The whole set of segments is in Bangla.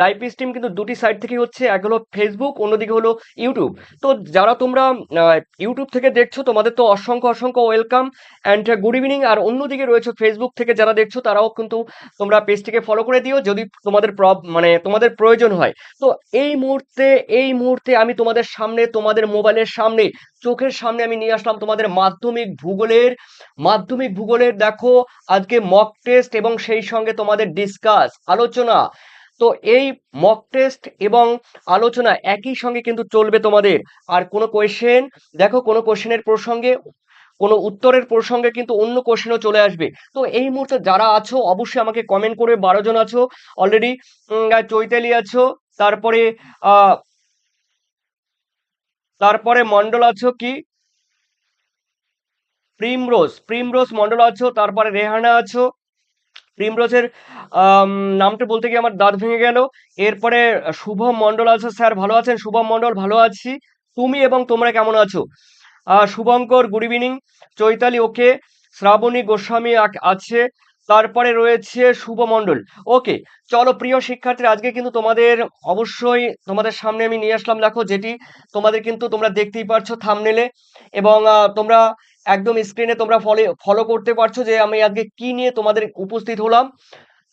লাইভ স্ট্রিম কিন্তু দুটি সাইট থেকেই হচ্ছে, এক হলো ফেসবুক, অন্যদিকে হলো ইউটিউব। তো যারা তোমরা ইউটিউব থেকে দেখছো তোমাদের তো অসংখ্য অসংখ্য ওয়েলকাম অ্যান্ড গুড ইভিনিং। আর অন্যদিকে রয়েছে ফেসবুক থেকে যারা দেখছো তারাও কিন্তু তোমরা পেজটিকে ফলো করে দিও যদি তোমাদের মানে তোমাদের প্রয়োজন হয়। তো এই মুহূর্তে আমি তোমাদের সামনে, তোমাদের মোবাইলের সামনে, চোখের সামনে আমি নিয়ে আসলাম তোমাদের মাধ্যমিক ভূগোলের দেখো আজকে মক টেস্ট এবং সেই সঙ্গে তোমাদের ডিসকাস আলোচনা। তো এই মক টেস্ট এবং আলোচনা একই সঙ্গে কিন্তু চলবে তোমাদের। আর কোনো কোয়েশ্চেন, দেখো কোনো কোয়েশ্চেনের প্রসঙ্গে, কোনো উত্তরের প্রসঙ্গে কিন্তু অন্য কোশ্চেনও চলে আসবে। তো এই মুহূর্তে যারা আছো অবশ্যই আমাকে কমেন্ট করবে। 12 জন আছো অলরেডি। চৈতালি আছো, তারপরে আহ তারপরে মন্ডল আছো, কি প্রিমরোজ মন্ডল আছো, তারপরে রেহানা আছো। প্রিমরোজের আম, নামটা বলতে গিয়ে আমার দাঁত ভেঙে গেল। এরপরে শুভম মন্ডল আছে, স্যার ভালো আছেন? শুভম মন্ডল ভালো আছি। তুমি এবং তোমরা কেমন আছো? Shubhankar good evening. Chaitali okay. Shrabani Goswami আছে। তারপরে রয়েছে শুভ মণ্ডল। ওকে, চলো প্রিয় শিক্ষার্থীরা, আজকে কিন্তু তোমাদের অবশ্যই তোমাদের সামনে আমি নিয়ে আসলাম, দেখো যেটি তোমাদের কিন্তু তোমরা দেখতেই পারছো থাম্বনেলে, এবং তোমরা একদম স্ক্রিনে তোমরা ফলো করতে পারছো যে আমি আজকে কি নিয়ে তোমাদের উপস্থিত হলাম।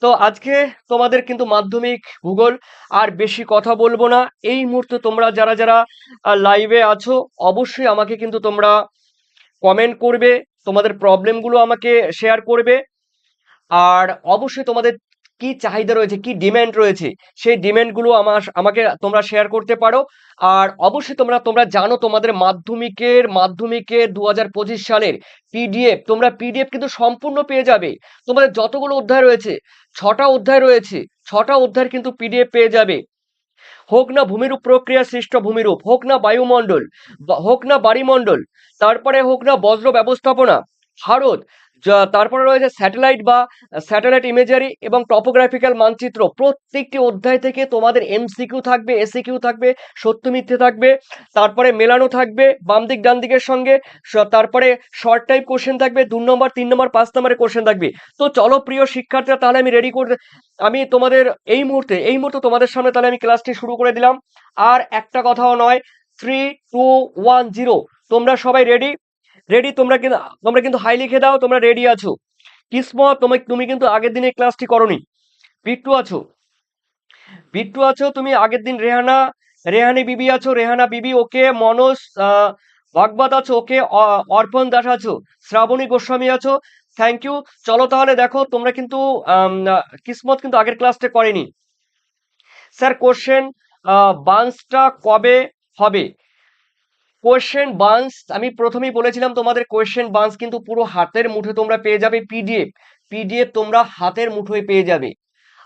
তো আজকে তোমাদের কিন্তু মাধ্যমিক ভূগোল। আর বেশি কথা বলবো না, এই মুহূর্তে তোমরা যারা যারা লাইভে আছো অবশ্যই আমাকে কিন্তু তোমরা কমেন্ট করবে, তোমাদের প্রবলেমগুলো আমাকে শেয়ার করবে। আর অবশ্যই তোমাদের কি চাহিদা রয়েছে, কি ডিমান্ড রয়েছে, সেই ডিমান্ডগুলো আমাকে তোমরা শেয়ার করতে পারো। আর অবশ্যই তোমরা তোমরা জানো তোমাদের মাধ্যমিকের 2025 সালের পিডিএফ, তোমরা পিডিএফ কিন্তু সম্পূর্ণ পেয়ে যাবে। তোমাদের যতগুলো অধ্যায় রয়েছে, 6টা অধ্যায় রয়েছে, 6টা অধ্যায়ের কিন্তু পিডিএফ পেয়ে যাবে। হোক না ভূমিরূপ প্রক্রিয়া সৃষ্ট ভূমিরূপ, হোক না বায়ুমণ্ডল, হোক না বাড়িমণ্ডল, তারপরে হোক না বজ্র ব্যবস্থাপনা, ভারত, তারপরে রয়েছে স্যাটেলাইট ইমেজারি এবং টপোগ্রাফিক্যাল মানচিত্র। প্রত্যেকটি অধ্যায় থেকে তোমাদের এমসিকিউ থাকবে, এসিকিউ থাকবে, সত্য মিথ্যে থাকবে, তারপরে মেলানো থাকবে বাম দিক ডান দিকের সঙ্গে। তারপরে শর্ট টাইপ কোশ্চেন থাকবে, 2 নম্বর 3 নম্বর 5 নম্বরের কোশ্চেন থাকবে। তো চলো প্রিয় শিক্ষার্থীরা, তাহলে আমি তোমাদের এই মুহূর্তে তোমাদের সামনে তাহলে আমি ক্লাসটি শুরু করে দিলাম। আর একটা কথাও নয়, 3 2 1 0। তোমরা সবাই রেডি? রেডি? তোমরা কিন্তু হাই লিখে দাও তোমরা রেডি আছো। কিসমত, তুমি কিন্তু আগের দিনে ক্লাসটি করনি। বিট্টু আছো? তুমি আগের দিন। রেহানি বিবি আছো, রেহানা বিবি ওকে। মনোজ ভাগবত আছো ওকে। অর্পণ দাস আছো। শ্রাবণী গোস্বামী আছো, থ্যাংক ইউ। চলো তাহলে দেখো তোমরা কিন্তু কিসমত কিন্তু আগের ক্লাসটা করেনি। স্যার কোশ্চেন বান্সটা কবে হবে? কোয়েশ্চেন বান্স আমি প্রথমেই বলেছিলাম তোমাদের, কোয়েশ্চেন বান্স কিন্তু পুরো হাতের মুঠোয় তোমরা পেয়ে যাবে। পিডিএফ তোমরা হাতের মুঠোয় পেয়ে যাবে।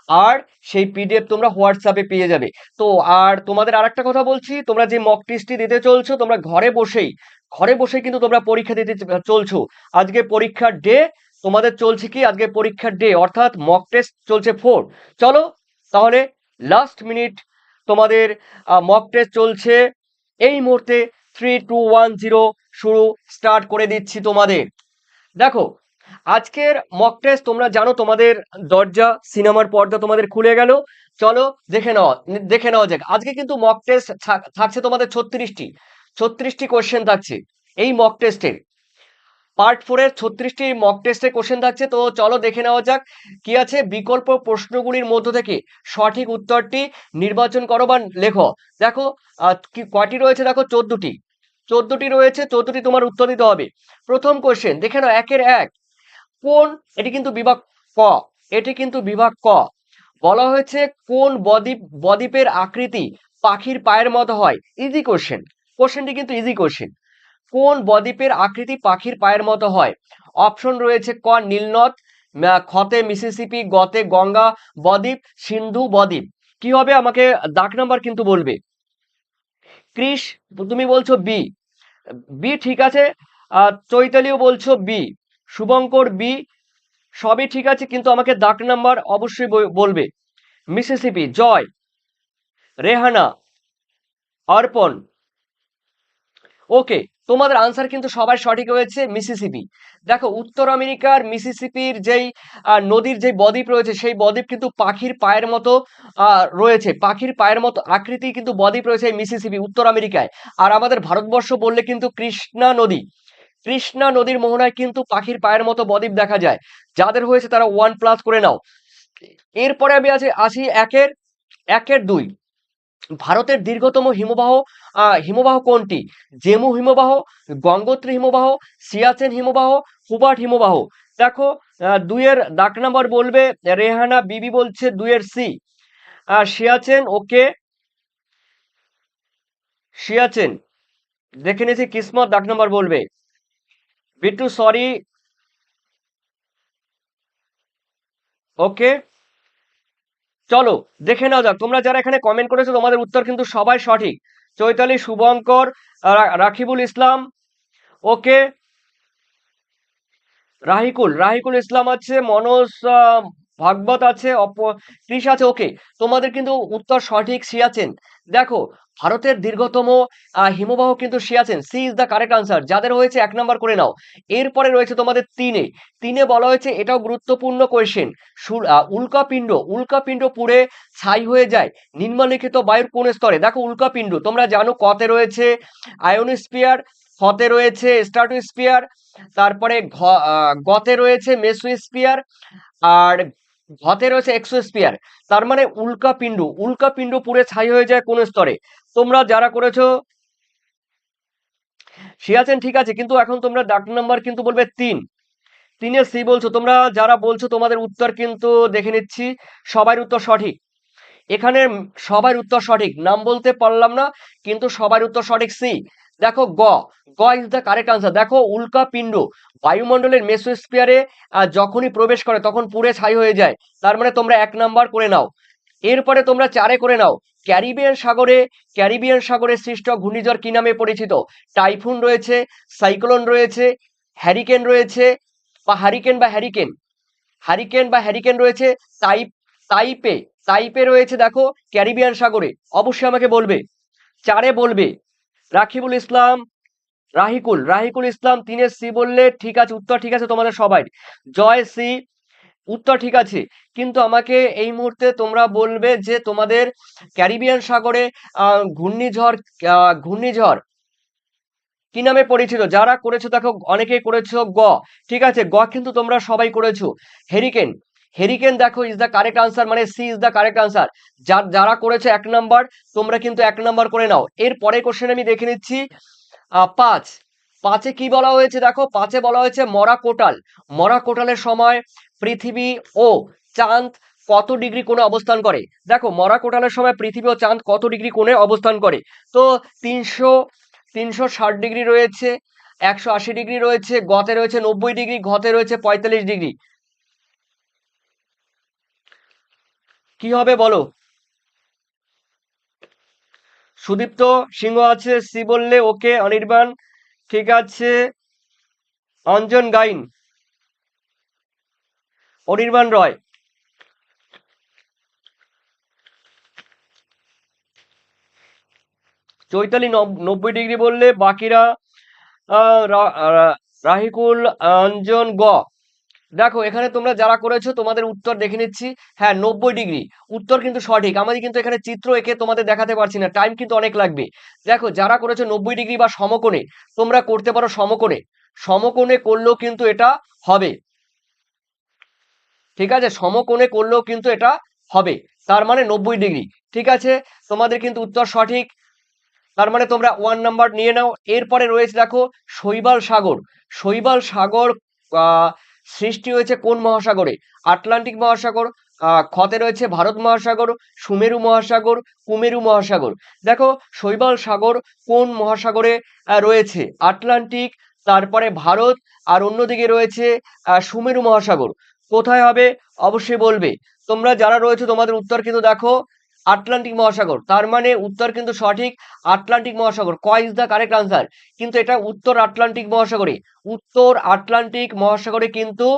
আর সেই পিডিএফ তোমরা হোয়াটসঅ্যাপে পেয়ে যাবে। তো আর তোমাদের আরেকটা কথা বলছি, তোমরা যে মক টেস্টটি দিতে চলছো, তোমরা ঘরে বসেই কিন্তু তোমরা পরীক্ষা দিতে চলছো। আজকে পরীক্ষার ডে তোমাদের চলছে, কি আজকে পরীক্ষার ডে, অর্থাৎ মক টেস্ট চলছে 4। চলো তাহলে লাস্ট মিনিট তোমাদের মক টেস্ট চলছে এই মুহূর্তে। 3 2 1 0 শুরু স্টার্ট করে দিচ্ছি তোমাদের। দেখো আজকের মক টেস্ট তোমরা জানো, তোমাদের দরজা সিনেমার পর্দা তোমাদের খুলে গেল। চলো দেখে নেওয়া যাক। আজকে কিন্তু মক টেস্ট থাকছে তোমাদের 36টি কোশ্চেন থাকছে এই মক টেস্টের। পার্ট 4-এর 36টি মক টেস্টের কোশ্চেন থাকছে। তো চলো দেখে নেওয়া যাক কি আছে। বিকল্প প্রশ্নগুলির মধ্য থেকে সঠিক উত্তরটি নির্বাচন করো বা লেখো। দেখো কয়টি রয়েছে, দেখো 14টি রয়েছে, 14টি তোমার উত্তর দিতে হবে। প্রথম কোশ্চেন দেখে নাও, 1-এর 1। কোন, এটি কিন্তু বিভাগ ক, বলা হয়েছে কোন বদ্বীপের আকৃতি পাখির পায়ের মতো হয়? ইজি কোশ্চেনটি কিন্তু ইজি কোশ্চেন। কোন বদ্বীপের আকৃতি পাখির পায়ের মতো হয়? অপশন রয়েছে: ক নীলনদ, খতে মিসিসিপি, গতে গঙ্গা বদ্বীপ, সিন্ধু বদ্বীপ। কি হবে আমাকে দাগ নাম্বার কিন্তু বলবে। ক্রিস, তুমি বলছো বি। ঠিক আছে। চৈতালিও বলছো বি, শুভঙ্কর বি, সবই ঠিক আছে, কিন্তু আমাকে দাগ নাম্বার অবশ্যই বলবে। মিসিসিপি, জয়, রেহানা, অর্পণ। ওকে, তোমাদের আনসার কিন্তু সবাই সঠিক হয়েছে, মিসিসিপি। দেখো উত্তর আমেরিকার মিসিসিপির যেই নদীর যে বদ্বীপ রয়েছে, সেই বদ্বীপ কিন্তু পাখির পায়ের মতো রয়েছে, পাখির পায়ের মতো আকৃতি কিন্তু বদ্বীপ রয়েছে এই মিসিসিপি উত্তর আমেরিকায়। আর আমাদের ভারতবর্ষ বললে কিন্তু কৃষ্ণা নদী, কৃষ্ণা নদীর মোহনায় কিন্তু পাখির পায়ের মতো বদ্বীপ দেখা যায়। যাদের হয়েছে তারা 1+ করে নাও। এরপরে আমি আসি একের 2। ভারতের দীর্ঘতম হিমবাহ কোনটি? জেমু হিমবাহ, গঙ্গোত্রী হিমবাহ, সিয়াচেন হিমবাহ, হুবার্ট হিমবাহ। দেখো 2-এর দাগ নাম্বার বলবে রেহানা বিবি বলছে 2-এর সি। সিয়াচেন, ওকে, সিয়াচেন দেখে নিয়েছি। কিসমত দাগ নাম্বার বলবে। বিট্টু সরি, ওকে। চলো দেখে নাও যাক, তোমরা যারা এখানে কমেন্ট করেছো তোমাদের উত্তর কিন্তু সবাই সঠিক। চৈতালি, শুভঙ্কর, রাকিবুল ইসলাম, ওকে। রাহিকুল ইসলাম আছে, মনোজ ভাগবত আছে, কৃষ আছে, ওকে। তোমাদের কিন্তু উত্তর সঠিক, সিয়াচেন। দেখো ভারতের দীর্ঘতম হিমবাহ কিন্তু Siachen, C is the correct answer. যাদের হয়েছে 1 নাম্বার করে নাও। এরপরে রয়েছে তোমাদের তিনে বলা হয়েছে, এটাও গুরুত্বপূর্ণ কোয়েশ্চেন। উল্কাপিণ্ড পুড়ে ছাই হয়ে যায় নিম্নলিখিত বায়ুর কোন স্তরে? দেখো উল্কাপিণ্ড তোমরা জানো, কতে রয়েছে আয়োনোস্ফিয়ার, ক্ষতে রয়েছে স্ট্রাটোস্ফিয়ার, তারপরে গতে রয়েছে মেসোস্ফিয়ার, আর ঘতে রয়েছে এক্সোস্ফিয়ার। তার মানে উল্কাপিণ্ড পুড়ে ছাই হয়ে যায় কোন স্তরে? তোমরা যারা করেছো সিয়াচেন ঠিক আছে, কিন্তু এখন তোমরা ডাক নাম্বার কিন্তু বলবে 3-এ সি বলছো। তোমরা যারা বলছো তোমাদের উত্তর কিন্তু দেখে নিচ্ছি, সবার উত্তর সঠিক। এখানে সবার উত্তর সঠিক, নাম বলতে পারলাম না, কিন্তু সবার উত্তর সঠিক সি। দেখো গ ইজ দ্য কারেক্ট আনসার। দেখো উল্কাপিণ্ড বায়ুমণ্ডলের মেসোস্ফিয়ারে যখনই প্রবেশ করে তখন পুড়ে ছাই হয়ে যায়। তার মানে তোমরা 1 নাম্বার করে নাও। এরপরে তোমরা 4-এ করে নাও। ক্যারিবিয়ান সাগরে সৃষ্ট ঘূর্ণিঝড় কি নামে পরিচিত? টাইফুন রয়েছে, সাইক্লোন রয়েছে, হ্যারিকেন রয়েছে, বা হারিকেন রয়েছে, তাইপ তাইপে তাইপে রয়েছে। দেখো ক্যারিবিয়ান সাগরে, অবশ্যই আমাকে বলবে। 4-এ বলবে রাকিবুল ইসলাম, রাহিকুল ইসলাম 3-এর সি বললে ঠিক আছে, উত্তর ঠিক আছে তোমাদের সবাই। জয় সি, উত্তর ঠিক আছে। কিন্তু আমাকে এই মুহূর্তে তোমরা বলবে যে তোমাদের ক্যারিবিয়ান সাগরে ঘূর্ণিঝড় কি নামে পরিচিত? যারা করেছো দেখো অনেকেই করেছো ঠিক আছে, কিন্তু তোমরা সবাই করেছো হেরিকেন। দেখো ইজ দ্য কারেক্ট আনসার, মানে C is the correct answer. যারা করেছো 1 নাম্বার, তোমরা কিন্তু 1 নাম্বার করে নাও। এর পরের কোশ্চেন আমি দেখে নিচ্ছি। 5 কি বলা হয়েছে? দেখো 5-এ বলা হয়েছে মরা কোটালের সময় পৃথিবী ও চাঁদ কত ডিগ্রি কোণে অবস্থান করে? দেখো মরা কোটালের সময় পৃথিবী ও চাঁদ কত ডিগ্রি কোণে অবস্থান করে? তো 360 ডিগ্রি রয়েছে, 180 ডিগ্রি রয়েছে, গতে রয়েছে 90 ডিগ্রি, ঘতে রয়েছে 45 ডিগ্রি। কি হবে বলো? সুদীপ্ত সিংহ আছে, সি বললে, ওকে। অনির্বাণ ঠিক আছে, অঞ্জন গাইন, অনির্বাণ রয়, চৈতালি 90 ডিগ্রি বললে, বাকিরা রাহিকুল, অঞ্জন, দেখো এখানে তোমরা যারা করেছো তোমাদের উত্তর দেখে নিচ্ছি। হ্যাঁ 90 ডিগ্রি উত্তর কিন্তু সঠিক। আমাদের কিন্তু এখানে চিত্র এঁকে তোমাদের দেখাতে পারছি না, টাইম কিন্তু অনেক লাগবে। দেখো যারা করেছো 90 ডিগ্রি বা সমকোণে, তোমরা করতে পারো সমকোণে করলেও কিন্তু এটা হবে। ঠিক আছে, সমকোণে করলেও কিন্তু এটা হবে। তার মানে 90 ডিগ্রি। ঠিক আছে, তোমাদের কিন্তু উত্তর সঠিক। তার মানে তোমরা 1 নাম্বার নিয়ে নাও। এরপরে রয়েছে দেখো শৈবাল সাগর সৃষ্টি হয়েছে কোন মহাসাগরে? আটলান্টিক মহাসাগর, ক্ষতে রয়েছে ভারত মহাসাগর, সুমেরু মহাসাগর, কুমেরু মহাসাগর। দেখো শৈবাল সাগর কোন মহাসাগরে রয়েছে? আটলান্টিক, তারপরে ভারত, আর অন্যদিকে রয়েছে সুমেরু মহাসাগর। কোথায় হবে অবশ্যই বলবে। তোমরা যারা রয়েছে তোমাদের উত্তর কিন্তু দেখো আটলান্টিক মহাসাগর। তার মানে উত্তর কিন্তু সঠিক, আটলান্টিক মহাসাগর। Is the correct answer. কিন্তু এটা উত্তর আটলান্টিক মহাসাগরে কিন্তু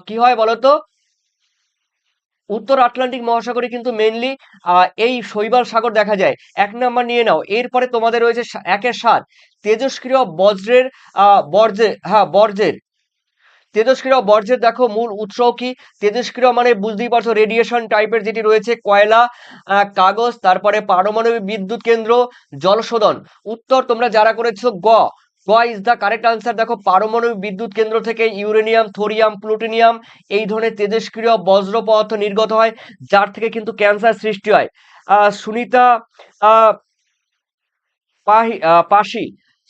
কি হয় বলতো? উত্তর আটলান্টিক মহাসাগরে কিন্তু মেইনলি এই শৈবাল সাগর দেখা যায়। 1 নাম্বার নিয়ে নাও। এরপরে তোমাদের রয়েছে 1-এর 7। তেজস্ক্রিয় বজ্রের বর্জ্যের তেজস্ক্রিয় বর্জ্যের দেখো মূল উৎস কি? তেজস্ক্রিয় মানে বুঝতেই পারছো রেডিয়েশন টাইপের যেটি রয়েছে কয়লা, কাগজ, তারপরে পারমাণবিক বিদ্যুৎ কেন্দ্র, জলশোধন। উত্তর তোমরা যারা করেছো গ, গ ইজ দ্য কারেক্ট আনসার। দেখো পারমাণবিক বিদ্যুৎ কেন্দ্র থেকে ইউরেনিয়াম, থোরিয়াম, প্লুটোনিয়াম এই ধরনের তেজস্ক্রিয় বজ্র পদার্থ নির্গত হয়, যার থেকে কিন্তু ক্যান্সার সৃষ্টি হয়। সুনিতা আহ পাশি,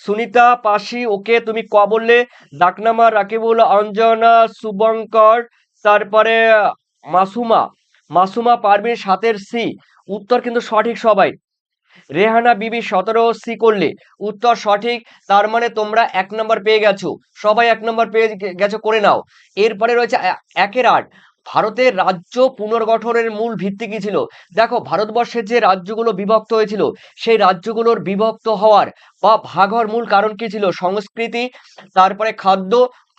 সুনিতা পাশি, ওকে তুমি ক বললে। ডাকনামা রাকিবুল, অঞ্জনা, শুভঙ্কর, তারপরে মাসুমা, মাসুমা পারভিন 7 সি। উত্তর কিন্তু সঠিক সবাই। রেহানা বিবি 17 সি করলে উত্তর সঠিক। তার মানে তোমরা 1 নম্বর পেয়ে গেছো, সবাই 1 নম্বর পেয়ে গেছো, করে নাও। এরপরে রয়েছে 1-8, ভারতের রাজ্য পুনর্গঠনের মূল ভিত্তি কি ছিল? দেখো ভারতবর্ষের যে রাজ্যগুলো বিভক্ত হয়েছিল, সেই রাজ্যগুলোর বিভক্ত হওয়ার বা ভাগ হওয়ার মূল কারণ কি ছিল? সংস্কৃতি, তারপরে খাদ্য,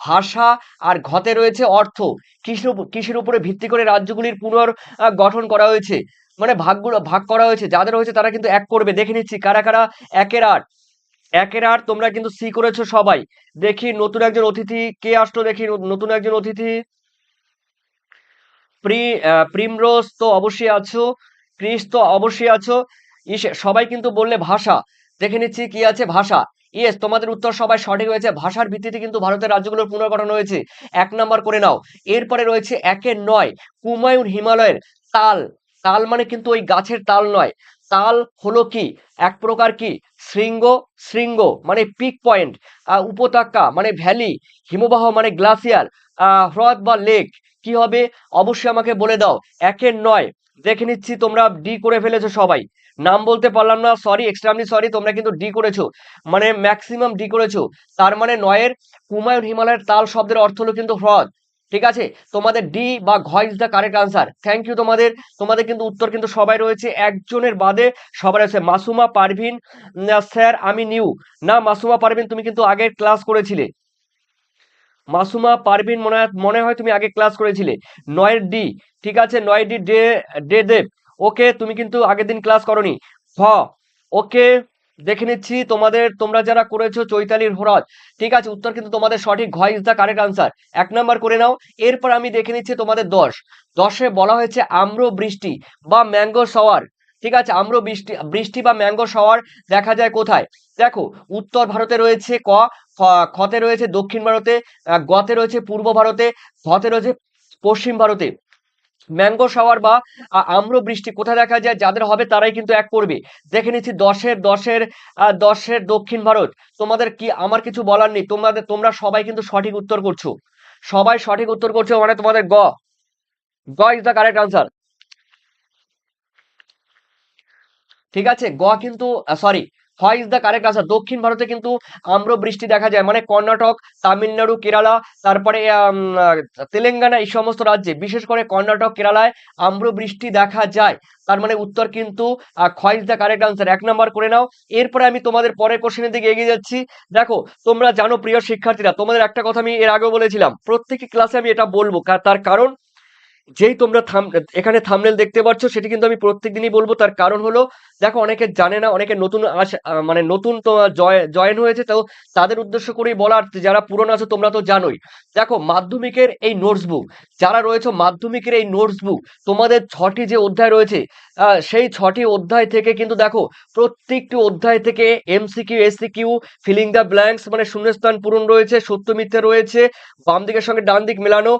ভাষা, আর ঘতে রয়েছে অর্থ। কিসের উপরে ভিত্তি করে রাজ্যগুলির গঠন করা হয়েছে, মানে ভাগ করা হয়েছে? যাদের হয়েছে তারা কিন্তু 1 করবে। দেখে নিচ্ছি কারা কারা 1-8, 1-8 তোমরা কিন্তু সি করেছো সবাই। দেখি নতুন একজন অতিথি কে আসলো, দেখি নতুন একজন অতিথি। প্রিমরোজ তো অবশ্যই আছো, ক্রিস তো অবশ্যই আছো, সবাই কিন্তু বললে ভাষা। দেখে নিচ্ছি কি আছে, ভাষা। ইয়েস, তোমাদের উত্তর সবাই সঠিক হয়েছে। ভাষার ভিত্তিতে কিন্তু ভারতের রাজ্যগুলোর পুনর্গঠন হয়েছে। 1 নাম্বার করে নাও। এরপরে রয়েছে 1-9, কুমায়ুন হিমালয়ের তাল। তাল মানে কিন্তু ওই গাছের তাল নয়। তাল হলো কি? এক প্রকার কি শৃঙ্গ, শৃঙ্গ মানে পিক পয়েন্ট, উপত্যকা মানে ভ্যালি, হিমবাহ মানে গ্লাসিয়ার, হ্রদ বা লেক। কি হবে অবশ্যই আমাকে বলে দাও। 1-9 দেখে নিচ্ছি তোমরা ডি করে ফেলেছো সবাই। নাম বলতে পারলাম না, সরি, এক্সট্রিমলি সরি। তোমরা কিন্তু ডি করেছো, মানে ম্যাক্সিমাম ডি করেছো। তার মানে 9-এর কুমায়ুন হিমালয়ের তাল শব্দের অর্থ হলো কিন্তু হ্রদ। ঠিক আছে, তোমাদের ডি বা ঘ is the correct answer. Thank you তোমাদের। তোমাদের কিন্তু উত্তর কিন্তু সবাই রয়েছে, একজনের বাদে সবাই আছে। মাসুমা পারভিন, স্যার আমি নিউ। না মাসুমা পারভিন, তুমি কিন্তু আগের ক্লাস করেছিলে। মাসুমা পারভিন মনে হয় তুমি আগে ক্লাস করেছিলে। 9 ডি, ঠিক আছে, 9 ডি ডে, ডে দেব। ওকে, তুমি কিন্তু আগের দিন ক্লাস করনি। হ, ওকে, দেখে নিচ্ছি তোমরা যারা করেছো চৈতালির হ্রদ। ঠিক আছে, উত্তর কিন্তু তোমাদের সঠিক, ঘ is the correct answer. 1 number করে নাও। এরপর আমি দেখে নিচ্ছি তোমাদের 10-এ বলা হয়েছে আম্র বৃষ্টি বা ম্যাঙ্গো শাওয়ার। ঠিক আছে, আম্র বৃষ্টি বৃষ্টি বা ম্যাঙ্গো শাওয়ার দেখা যায় কোথায়? দেখো উত্তর ভারতে রয়েছে ক, খতে রয়েছে দক্ষিণ ভারতে, গতে রয়েছে পূর্ব ভারতে, ঘতে রয়েছে পশ্চিম ভারতে। ম্যাঙ্গো শাওয়ার বা আম্র বৃষ্টি কোথায় দেখা যায়? যাদের হবে তারাই কিন্তু 1 করবে। দেখে নিচ্ছি 10-এর দক্ষিণ ভারত। তোমাদের কি, আমার কিছু বলার নেই। তোমরা সবাই কিন্তু সঠিক উত্তর করছো, সবাই সঠিক উত্তর করছো, মানে তোমাদের গ, গ ইজ দ্য কারেক্ট আনসার। ঠিক আছে, গ কিন্তু সরি, হ ইজ দ্য কারেক্ট আনসার। দক্ষিণ ভারতে কিন্তু আম্র বৃষ্টি দেখা যায়, মানে কর্ণাটক, তামিলনাড়ু, কেরালা, তারপরে তেলেঙ্গানা, এই সমস্ত রাজ্যে, বিশেষ করে কর্ণাটক, কেরালায় আম্র বৃষ্টি দেখা যায়। তার মানে উত্তর কিন্তু খ is the correct answer. 1 number করে নাও। এরপরে আমি তোমাদের পরের কোশ্চেনের দিকে এগিয়ে যাচ্ছি। দেখো তোমরা জানো প্রিয় শিক্ষার্থীরা, তোমাদের একটা কথা আমি এর আগেও বলেছিলাম, প্রত্যেকটি ক্লাসে আমি এটা বলবো, তার কারণ যেই তোমরা এখানে থাম্বনেল দেখতে পাচ্ছ, সেটি কিন্তু আমি প্রত্যেকদিনই বলবো। তার কারণ হলো, দেখো অনেকে জানে না, অনেকে নতুন মানে নতুন তো জয়েন হয়েছে, তো তাদের উদ্দেশ্য করেই বলার, যারা পুরনো আছো তোমরা তো জানোই। দেখো মাধ্যমিকের এই নোটস বুক, যারা রয়েছে মাধ্যমিকের এই নোটস বুক, তোমাদের 6টি যে অধ্যায় রয়েছে, সেই 6টি অধ্যায় থেকে কিন্তু দেখো প্রত্যেকটি অধ্যায় থেকে MCQ, SCQ, filling the blanks মানে শূন্যস্থান পূরণ রয়েছে, সত্য মিথ্যে রয়েছে, বাম দিকের সঙ্গে ডান দিক মেলানো,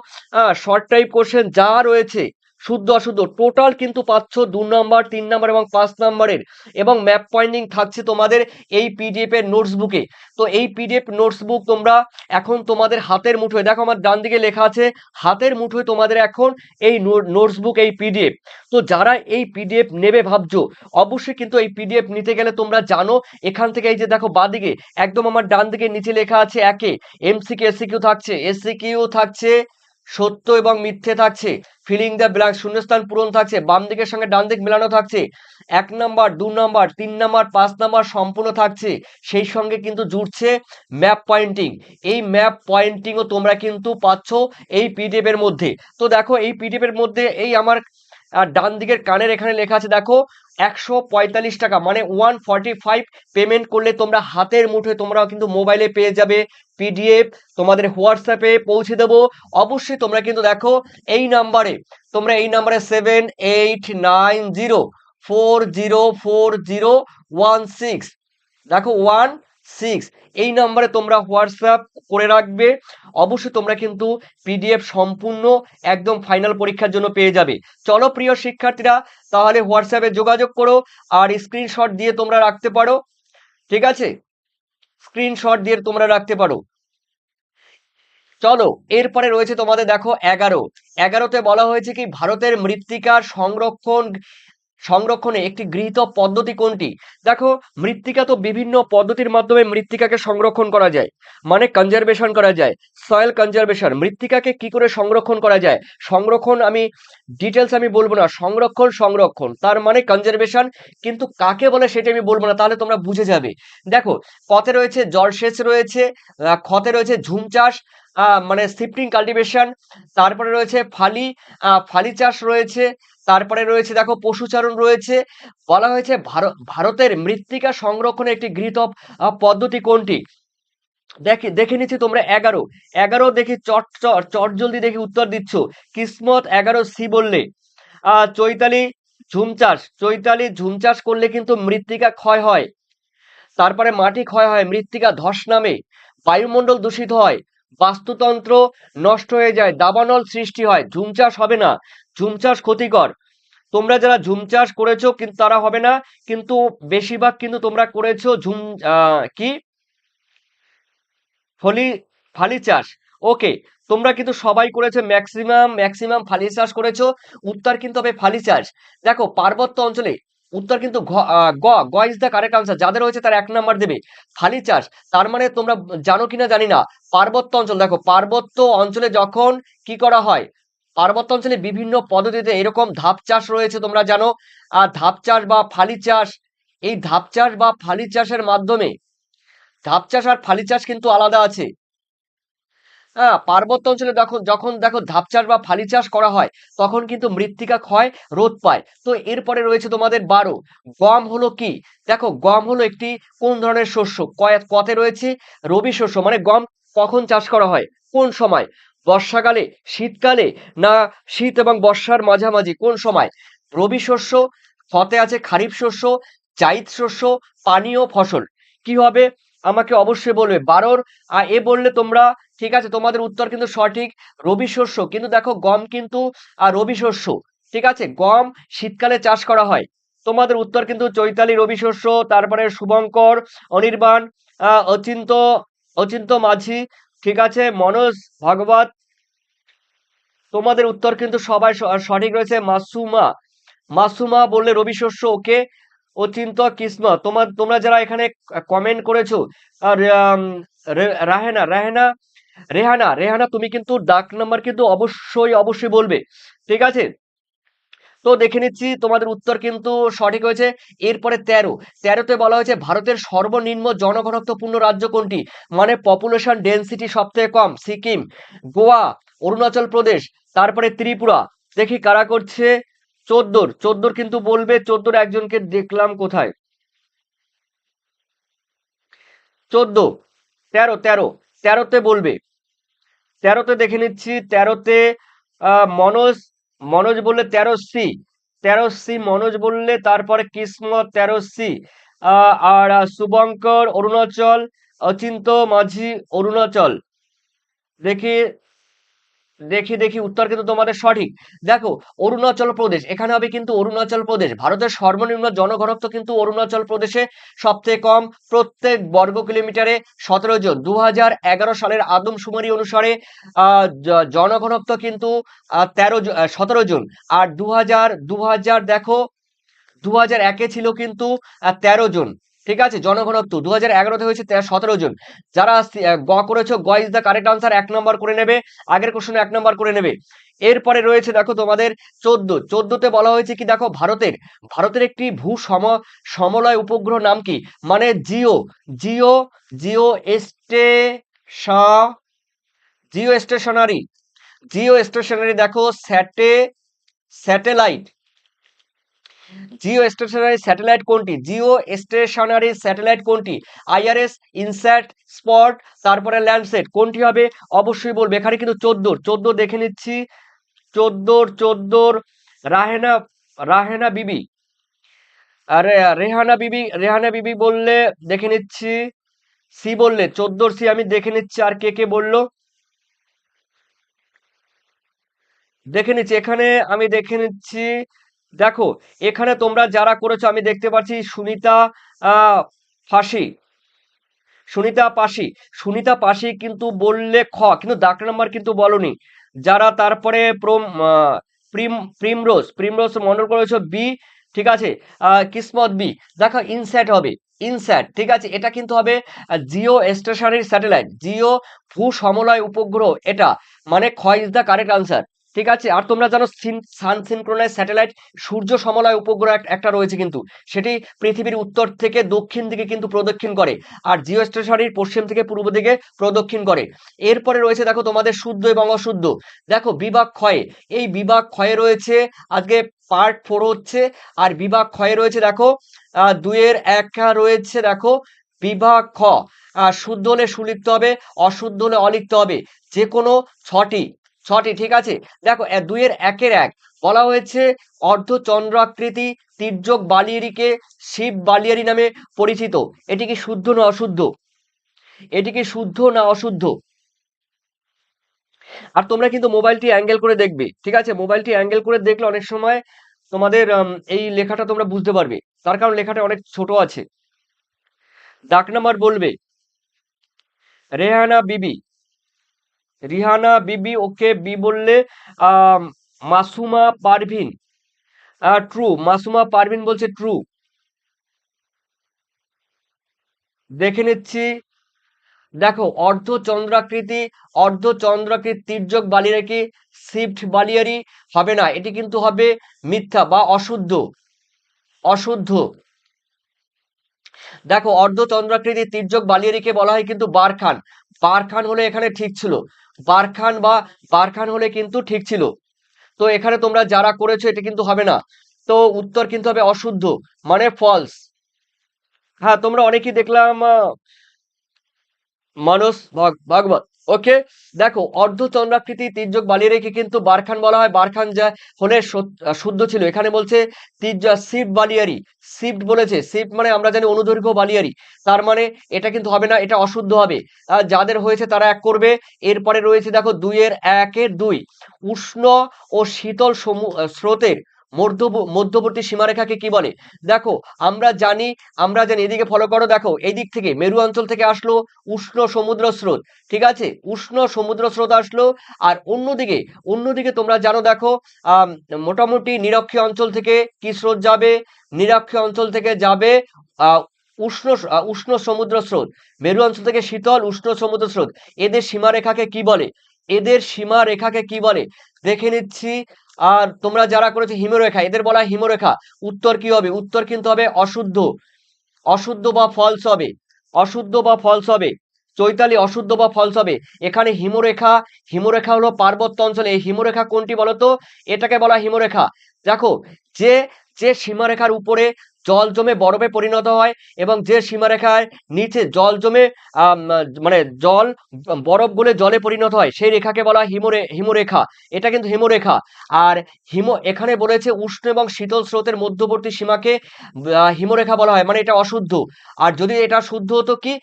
শর্ট টাইপ কোশ্চেন যা রয়েছে, শুদ্ধ অশুদ্ধ টোটাল কিন্তু পাচ্ছ 2 নম্বর, 3 নম্বর এবং 5 নম্বরের। এবং ম্যাপ পয়েন্টিং থাকছে তোমাদের এই পিডিএফ এর নোটস বুকে। তো এই পিডিএফ নোটস বুক তোমরা এখন তোমাদের হাতের মুঠোয়, দেখো আমার ডান দিকে লেখা আছে হাতের মুঠোয় তোমাদের এখন এই নোটস বুক, এই পিডিএফ। তো যারা এই পিডিএফ নেবে ভাবছো, অবশ্যই কিন্তু এই পিডিএফ নিতে গেলে তোমরা জানো, এখান থেকে এই যে দেখো বাঁদিকে একদম আমার ডান দিকে নিচে লেখা আছে, একে এমসিকিউ, এসসিকিউ থাকছে, এসসিকিউ থাকছে, সত্য এবং মিথ্যে থাকছে, ফিলিং দ্য ব্ল্যাঙ্ক শূন্যস্থান পূরণ থাকছে, বাম দিকের সঙ্গে ডান দিক মেলানো থাকছে, 1 নাম্বার, 2 নাম্বার, 3 নাম্বার, 5 নাম্বার সম্পূর্ণ থাকছে। সেই সঙ্গে কিন্তু জুড়ছে ম্যাপ পয়েন্টিং। এই ম্যাপ পয়েন্টিংও তোমরা কিন্তু পাচ্ছ এই পিডিএফ এর মধ্যে। তো দেখো এই পিডিএফ এর মধ্যে এই আমার আর ডান দিকের কানের এখানে লেখা আছে দেখো 145 টাকা, মানে 145 পেমেন্ট করলে তোমরা হাতের মুঠোয় তোমরা কিন্তু মোবাইলে পেয়ে যাবে পিডিএফ, তোমাদের হোয়াটসঅ্যাপে পৌঁছে দেবো। অবশ্যই তোমরা কিন্তু দেখো এই নাম্বারে, তোমরা এই নাম্বারে 7890404016, দেখো 16, এই নাম্বারে তোমরা হোয়াটসঅ্যাপ করে রাখবে। অবশ্যই তোমরা কিন্তু পিডিএফ সম্পূর্ণ একদম ফাইনাল পরীক্ষার জন্য পেয়ে যাবে। চলো প্রিয় শিক্ষার্থীরা, তাহলে হোয়াটসঅ্যাপে যোগাযোগ করো আর স্ক্রিনশট দিয়ে তোমরা রাখতে পারো, ঠিক আছে, স্ক্রিনশট দিয়ে তোমরা রাখতে পারো। চলো এরপরে রয়েছে তোমাদের দেখো 11তে বলা হয়েছে কি ভারতের মৃত্তিকার সংরক্ষণে একটি গৃহীত পদ্ধতি কোনটি? দেখো মৃত্তিকা তো বিভিন্ন পদ্ধতির মাধ্যমে মৃত্তিকাকে সংরক্ষণ করা যায়, মানে কনজারভেশন করা যায়, সয়েল কনজারভেশন। মৃত্তিকাকে কি করে সংরক্ষণ করা যায়, সংরক্ষণ আমি ডিটেলস আমি বলবো না, সংরক্ষণ তার মানে কনজারভেশন, কিন্তু কাকে বলে সেটা আমি বলবো না, তাহলে তোমরা বুঝে যাবে। দেখো কতে রয়েছে জলসেচ রয়েছে, খতে রয়েছে ঝুম চাষ, মানে শিফটিং কাল্টিভেশন, তারপরে রয়েছে ফালি চাষ রয়েছে, তারপরে রয়েছে দেখো পশুচারণ রয়েছে। বলা হয়েছে ভারতের মৃত্তিকা সংরক্ষণের একটি গৃহীত পদ্ধতি কোনটি? দেখে নিচ্ছি তোমরা 11 দেখি চট জলদি দেখি উত্তর দিচ্ছ। কিসমত 11C বললে। চৈতালি ঝুম চাষ করলে কিন্তু মৃত্তিকা ক্ষয় হয়, তারপরে মাটি ক্ষয় হয়, মৃত্তিকা ধস নামে, বায়ুমণ্ডল দূষিত হয়, বাস্তুতন্ত্র নষ্ট হয়ে যায়, দাবানল সৃষ্টি হয়। ঝুম চাষ হবে না, ঝুম চাষ ক্ষতিকর। তোমরা যারা ঝুম চাষ করেছো কিন্তু তারা হবে না, কিন্তু বেশিরভাগ কিন্তু তোমরা করেছো কি ফলি ফালি চাষ। ওকে, তোমরা কিন্তু সবাই করেছো, ম্যাক্সিমাম ফালি চাষ করেছো। উত্তর কিন্তু হবে ফালি চাষ। দেখো পার্বত্য অঞ্চলে উত্তর কিন্তু গ ইজ দ্য কারেক্ট আনসার, যাদের হয়েছে তার 1 নাম্বার দেবে। ফালি চাষ তার মানে তোমরা জানো কিনা জানি না, পার্বত্য অঞ্চল, দেখো পার্বত্য অঞ্চলে যখন কি করা হয়, পার্বত্য অঞ্চলে বিভিন্ন পদ্ধতিতে এরকম ধাপ চাষ রয়েছে তোমরা জানো। ধাপ চাষ বা ফালি চাষ, এই ধাপ চাষ বা ফালি চাষের মাধ্যমে, ধাপ চাষ আর ফালি চাষ কিন্তু আলাদা আছে। হ্যাঁ, পার্বত্য অঞ্চলে যখন যখন দেখো ধাপ চাষ বা ফালি চাষ করা হয় তখন কিন্তু মৃত্তিকা ক্ষয় রোধ পায়। তো এরপরে রয়েছে তোমাদের 12, গম হলো কি? দেখো গম হলো একটি কোন ধরনের শস্য? কতে রয়েছে রবি শস্য, মানে গম কখন চাষ করা হয়, কোন সময়? বর্ষাকালে, শীতকালে, না শীত এবং বর্ষার মাঝামাঝি, কোন সময়? রবি শস্য। ফতে আছে খারিফ শস্য, জাইদ শস্য, পানীয় ফসল। কি হবে আমাকে অবশ্যই বলবে। 12 এ বললে তোমরা, ঠিক আছে, তোমাদের উত্তর কিন্তু সঠিক, রবি শস্য। কিন্তু দেখো গম কিন্তু রবি শস্য, ঠিক আছে, গম শীতকালে চাষ করা হয়। তোমাদের উত্তর কিন্তু চৈতালি রবি শস্য, তারপরে শুভঙ্কর, অনির্বাণ, অচিন্ত অচিন্ত মাঝি, ঠিক আছে, মনোজ ভগবত, তোমাদের উত্তর কিন্তু সবাই সঠিক রয়েছে। মাসুমা বললে রবি শস্য। ওকে, অচিন্ত কিসমত, তোমরা যারা এখানে কমেন্ট করেছো, আর রাহেনা রাহেনা রেহানা তুমি কিন্তু ডাক নাম্বার কিন্তু অবশ্যই বলবে, ঠিক আছে। তো দেখে নিচ্ছি তোমাদের উত্তর কিন্তু সঠিক হয়েছে। এরপরে 13তে বলা হয়েছে ভারতের সর্বনিম্ন জনঘনত্বপূর্ণ রাজ্য কোনটি? মানে পপুলেশন ডেনসিটি সব থেকে কম, সিকিম, গোয়া, অরুণাচল প্রদেশ, তারপরে ত্রিপুরা। দেখি কারা করছে। 14 কিন্তু বলবে, 14 একজনকে দেখলাম কোথায়, 14, 13তে বলবে, 13তে দেখে নিচ্ছি। 13তে মনোজ বললে 13C মনোজ বললে, তারপরে কিসমত 13C, আর শুভঙ্কর অরুণাচল, অচিন্ত মাঝি অরুণাচল। দেখি দেখি উত্তর কিন্তু তোমাদের সঠিক। দেখো অরুণাচল প্রদেশ, এখানে হবে কিন্তু অরুণাচল প্রদেশ। ভারতের সর্বনিম্ন জনঘনত্ব কিন্তু অরুণাচল প্রদেশে সবথেকে কম, প্রত্যেক বর্গ কিলোমিটারে 17 জন। 2011 সালের আদমশুমারি অনুসারে জনঘনত্ব কিন্তু 17 জন। আর 2000 দেখো 2001-এ ছিল কিন্তু 13 জন, ঠিক আছে, জনঘনত্ব। 2011-তে হয়েছে 17 জন। যারা করেছো, গ is the correct answer, 1 number করে নেবে, আগের কোশ্চেনে 1 নাম্বার করে নেবে। এরপরে রয়েছে দেখো তোমাদের 14তে বলা হয়েছে কি, দেখো ভারতের একটি সমলয় উপগ্রহ নাম কি? মানে জিও জিও জিও স্টেশনারি, দেখো স্যাটেলাইট, জিও স্টেশনারি স্যাটেলাইট কোনটি? জিও স্টেশনারি স্যাটেলাইট কোনটি? আইআরএস, ইনস্যাট, স্পট, তারপরে ল্যান্ডসেট, কোনটি হবে? অবশ্যই বলবে। এখানে কিন্তু 14 দেখে নিচ্ছি। 14 রাহেনা, রাহেনা বিবি, আরে রেহানা বিবি বললে দেখে নিচ্ছি। সি বললে 14 সি, আমি দেখে নিচ্ছি। আর কে কে বললো দেখে নিচ্ছি। এখানে আমি দেখে নিচ্ছি। দেখো, এখানে তোমরা যারা করেছো আমি দেখতে পাচ্ছি সুনিতা আহ ফাঁসি, সুনিতা পাশি, সুনিতা পাশি কিন্তু বললে খ, কিন্তু দাগ নাম্বার কিন্তু বলনি। যারা তারপরে প্রিমরোজ, প্রিমরোজ মন্ডল করেছো বি, ঠিক আছে। কিসমত বি। দেখো ইনস্যাট হবে, ইনস্যাট, ঠিক আছে। এটা কিন্তু হবে জিও স্টেশনারি স্যাটেলাইট, জিও ভূ সমলয় উপগ্রহ, এটা মানে খ ইজ দ্য কারেক্ট আনসার। ঠিক আছে। আর তোমরা জানো সান সিনক্রোনাইজ স্যাটেলাইট, সূর্য সমলয় উপগ্রহ একটা রয়েছে কিন্তু, সেটি পৃথিবীর উত্তর থেকে দক্ষিণ দিকে কিন্তু প্রদক্ষিণ করে। আর জিও স্টেশনারির পশ্চিম থেকে পূর্ব দিকে প্রদক্ষিণ করে। এরপরে রয়েছে দেখো তোমাদের শুদ্ধ এবং অশুদ্ধ। দেখো বিভাগ ক্ষয়ে, এই বিভাগ ক্ষয়ে রয়েছে আজকে পার্ট 4 হচ্ছে। আর বিভাগ ক্ষয়ে রয়েছে দেখো 2-এর 1 রয়েছে দেখো বিভাগ খ। শুদ্ধ হলে সুলিখতে হবে, অশুদ্ধ হলে অলিখতে হবে, যে কোনো ছটি, ছটি, ঠিক আছে। দেখো 2-এর 1-এর 1 বলা হয়েছে অর্ধচন্দ্রাকৃতি তির্যক বালিয়ারিকে শিব বালিয়ারি নামে পরিচিত। এটি কি শুদ্ধ না অশুদ্ধ? এটি কি শুদ্ধ না অশুদ্ধ? আর তোমরা কিন্তু মোবাইলটি অ্যাঙ্গেল করে দেখবে, ঠিক আছে। মোবাইলটি অ্যাঙ্গেল করে দেখলে অনেক সময় তোমাদের এই লেখাটা তোমরা বুঝতে পারবে, তার কারণ লেখাটা অনেক ছোট আছে। দাগ নাম্বার বলবে। রেহানা বিবি, রিহানা বিবি, ওকে বি বললে। আহ মাসুমা পারভিন, ট্রু, মাসুমা পারভিন বলছে ট্রু। দেখে নিচ্ছি। দেখো অর্ধচন্দ্রাকৃতি, অর্ধচন্দ্রাকৃতি তির্যক বালিয়ারি শিফট বালিয়ারি হবে না, এটি কিন্তু হবে মিথ্যা বা অশুদ্ধ, অশুদ্ধ। দেখো অর্ধচন্দ্রাকৃতি তির্যক বালিয়ারিকে বলা হয় কিন্তু বারখান, বারখান হলে এখানে ঠিক ছিল, বারখান বা বারখান হলে কিন্তু ঠিক ছিল। তো এখানে তোমরা যারা করেছো এটা কিন্তু হবে না, তো উত্তর কিন্তু হবে অশুদ্ধ, মানে ফলস। হ্যাঁ, তোমরা অনেকেই দেখলাম মানস ভাগবত, ওকে। দেখো অর্ধচন্দ্রাকৃতি তির্যক বালিয়ারিকে কিন্তু বারখান বলা হয়, বারখান যা হলে শুদ্ধ ছিল। এখানে বলছে শিফট বালিয়ারি, শিফট বলেছে, শিফট মানে আমরা জানি অনুদৈর্ঘ্য বালিয়ারি, তার মানে এটা কিন্তু হবে না, এটা অশুদ্ধ হবে। যাদের হয়েছে তারা 1 করবে। এরপরে রয়েছে দেখো 2-এর 1-এর 2 উষ্ণ ও শীতল স্রোতের মধ্যবর্তী সীমারেখাকে কি বলে? দেখো আমরা জানি, আমরা জানি, এদিকে ফলো করো। দেখো এই দিক থেকে মেরু অঞ্চল থেকে আসলো উষ্ণ সমুদ্র স্রোত, ঠিক আছে, উষ্ণ সমুদ্র স্রোত আসলো। আর অন্যদিকে, অন্যদিকে তোমরা জানো দেখো আহ মোটামুটি নিরক্ষীয় অঞ্চল থেকে কি স্রোত যাবে? নিরক্ষীয় অঞ্চল থেকে যাবে আহ উষ্ণ সমুদ্র স্রোত। মেরু অঞ্চল থেকে শীতল উষ্ণ সমুদ্র স্রোত। এদের সীমারেখাকে কি বলে? এদের সীমারেখাকে কি বলে? দেখে নিচ্ছি। আর তোমরা যারা করেছো হিমরেখা, এদের বলা হয় হিমরেখা। উত্তর কি হবে? উত্তর কিন্তু হবে অশুদ্ধ, অশুদ্ধ বা ফলস হবে, অশুদ্ধ বা ফলস হবে। চৈতালি অশুদ্ধ বা ফলস হবে। এখানে হিমরেখা, হিমরেখা হলো পার্বত্য অঞ্চলে, এই হিমরেখা কোনটি বলতো? এটাকে বলা হিমরেখা। দেখো যে, যে সীমারেখার উপরে জল জমে বরফে পরিণত হয় এবং যে সীমারেখায় নিচে জল জমে মানে জল বরফ গলে জলে পরিণত হয়, সেই রেখাকে বলা হয় হিমরেখা। এটা কিন্তু হিমরেখা। আর এখানে বলেছে উষ্ণ এবং শীতল স্রোতের মধ্যবর্তী সীমাকে হিমরেখা বলা হয়, মানে এটা অশুদ্ধ। আর যদি এটা শুদ্ধ হতো কি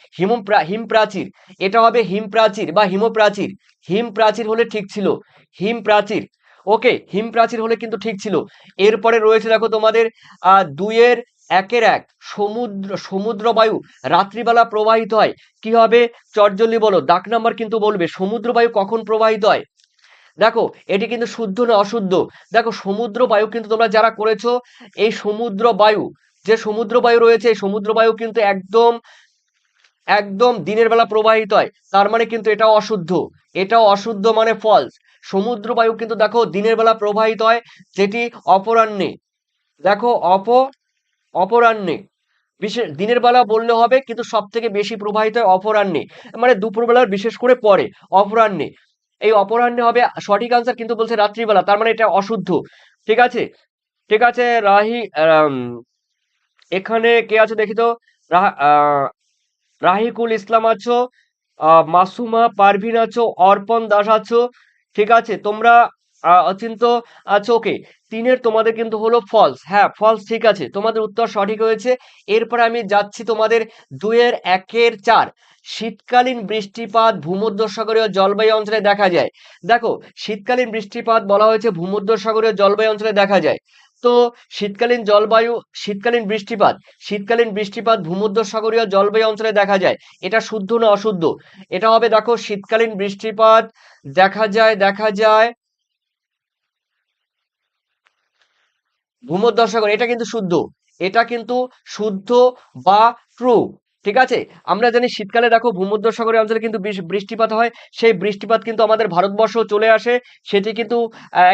হিম প্রাচীর, এটা হবে হিম প্রাচীর বা হিমপ্রাচীর। হিম প্রাচীর হলে ঠিক ছিল, হিম প্রাচীর, ওকে, হিম প্রাচীর হলে কিন্তু ঠিক ছিল। এরপরে রয়েছে দেখো তোমাদের 2-এর 1-এর 1 সমুদ্র বায়ু রাত্রিবেলা প্রবাহিত হয়, কি হবে? চটজলদি বলো, দাগ নাম্বার কিন্তু বলবে। সমুদ্র বায়ু কখন প্রবাহিত হয়? দেখো এটি কিন্তু শুদ্ধ না অশুদ্ধ? দেখো সমুদ্র বায়ু কিন্তু তোমরা যারা করেছো, এই সমুদ্র বায়ু, যে সমুদ্র বায়ু রয়েছে, এই সমুদ্র বায়ু কিন্তু একদম, একদম দিনের বেলা প্রবাহিত হয়, তার মানে কিন্তু এটাও অশুদ্ধ, এটাও অশুদ্ধ মানে ফলস। সমুদ্র বায়ু কিন্তু দেখো দিনের বেলা প্রবাহিত হয়, যেটি অপরাহ্নে, দেখো অপরাহ্নে, বিশেষ দিনের বেলা বললে হবে কিন্তু সব থেকে বেশি প্রবাহিত হয় অপরাহ্নে, মানে দুপুরবেলার বিশেষ করে পরে, অপরাহ্নে। এই অপরাহ্নে হবে সঠিক আনসার, কিন্তু বলছে রাত্রিবেলা, তার মানে এটা অশুদ্ধ, ঠিক আছে। ঠিক আছে এখানে কে আছে দেখি তো। রাহিকুল ইসলাম আছো, মাসুমা পারভিন আছো, অর্পণ দাস আছো। ঠিক আছে, তোমরা অচিন্ত আছো। ওকে, তিনের তোমাদের কিন্তু হলো ফলস। হ্যাঁ, ফলস, ঠিক আছে, তোমাদের উত্তর সঠিক হয়েছে। এরপরে আমি যাচ্ছি তোমাদের দুইয়ের একের চার। শীতকালীন বৃষ্টিপাত ভূমধ্যসাগরীয় জলবায়ু অঞ্চলে দেখা যায়। দেখো, শীতকালীন বৃষ্টিপাত বলা হয়েছে ভূমধ্যসাগরীয় জলবায়ু অঞ্চলে দেখা যায়। তো শীতকালীন জলবায়ু, শীতকালীন বৃষ্টিপাত, শীতকালীন বৃষ্টিপাত ভূমধ্যসাগরীয় জলবায়ু অঞ্চলে দেখা যায়। এটা শুদ্ধ না অশুদ্ধ? এটা হবে, দেখো, শীতকালীন বৃষ্টিপাত দেখা যায় ভূমধ্যসাগর। এটা কিন্তু শুদ্ধ, এটা কিন্তু শুদ্ধ বা ট্রু। ঠিক আছে, আমরা জানি শীতকালে দেখো ভূমধ্যসাগরীয় অঞ্চলে কিন্তু বৃষ্টিপাত হয়। সেই বৃষ্টিপাত কিন্তু আমাদের ভারতবর্ষ চলে আসে। সেটি কিন্তু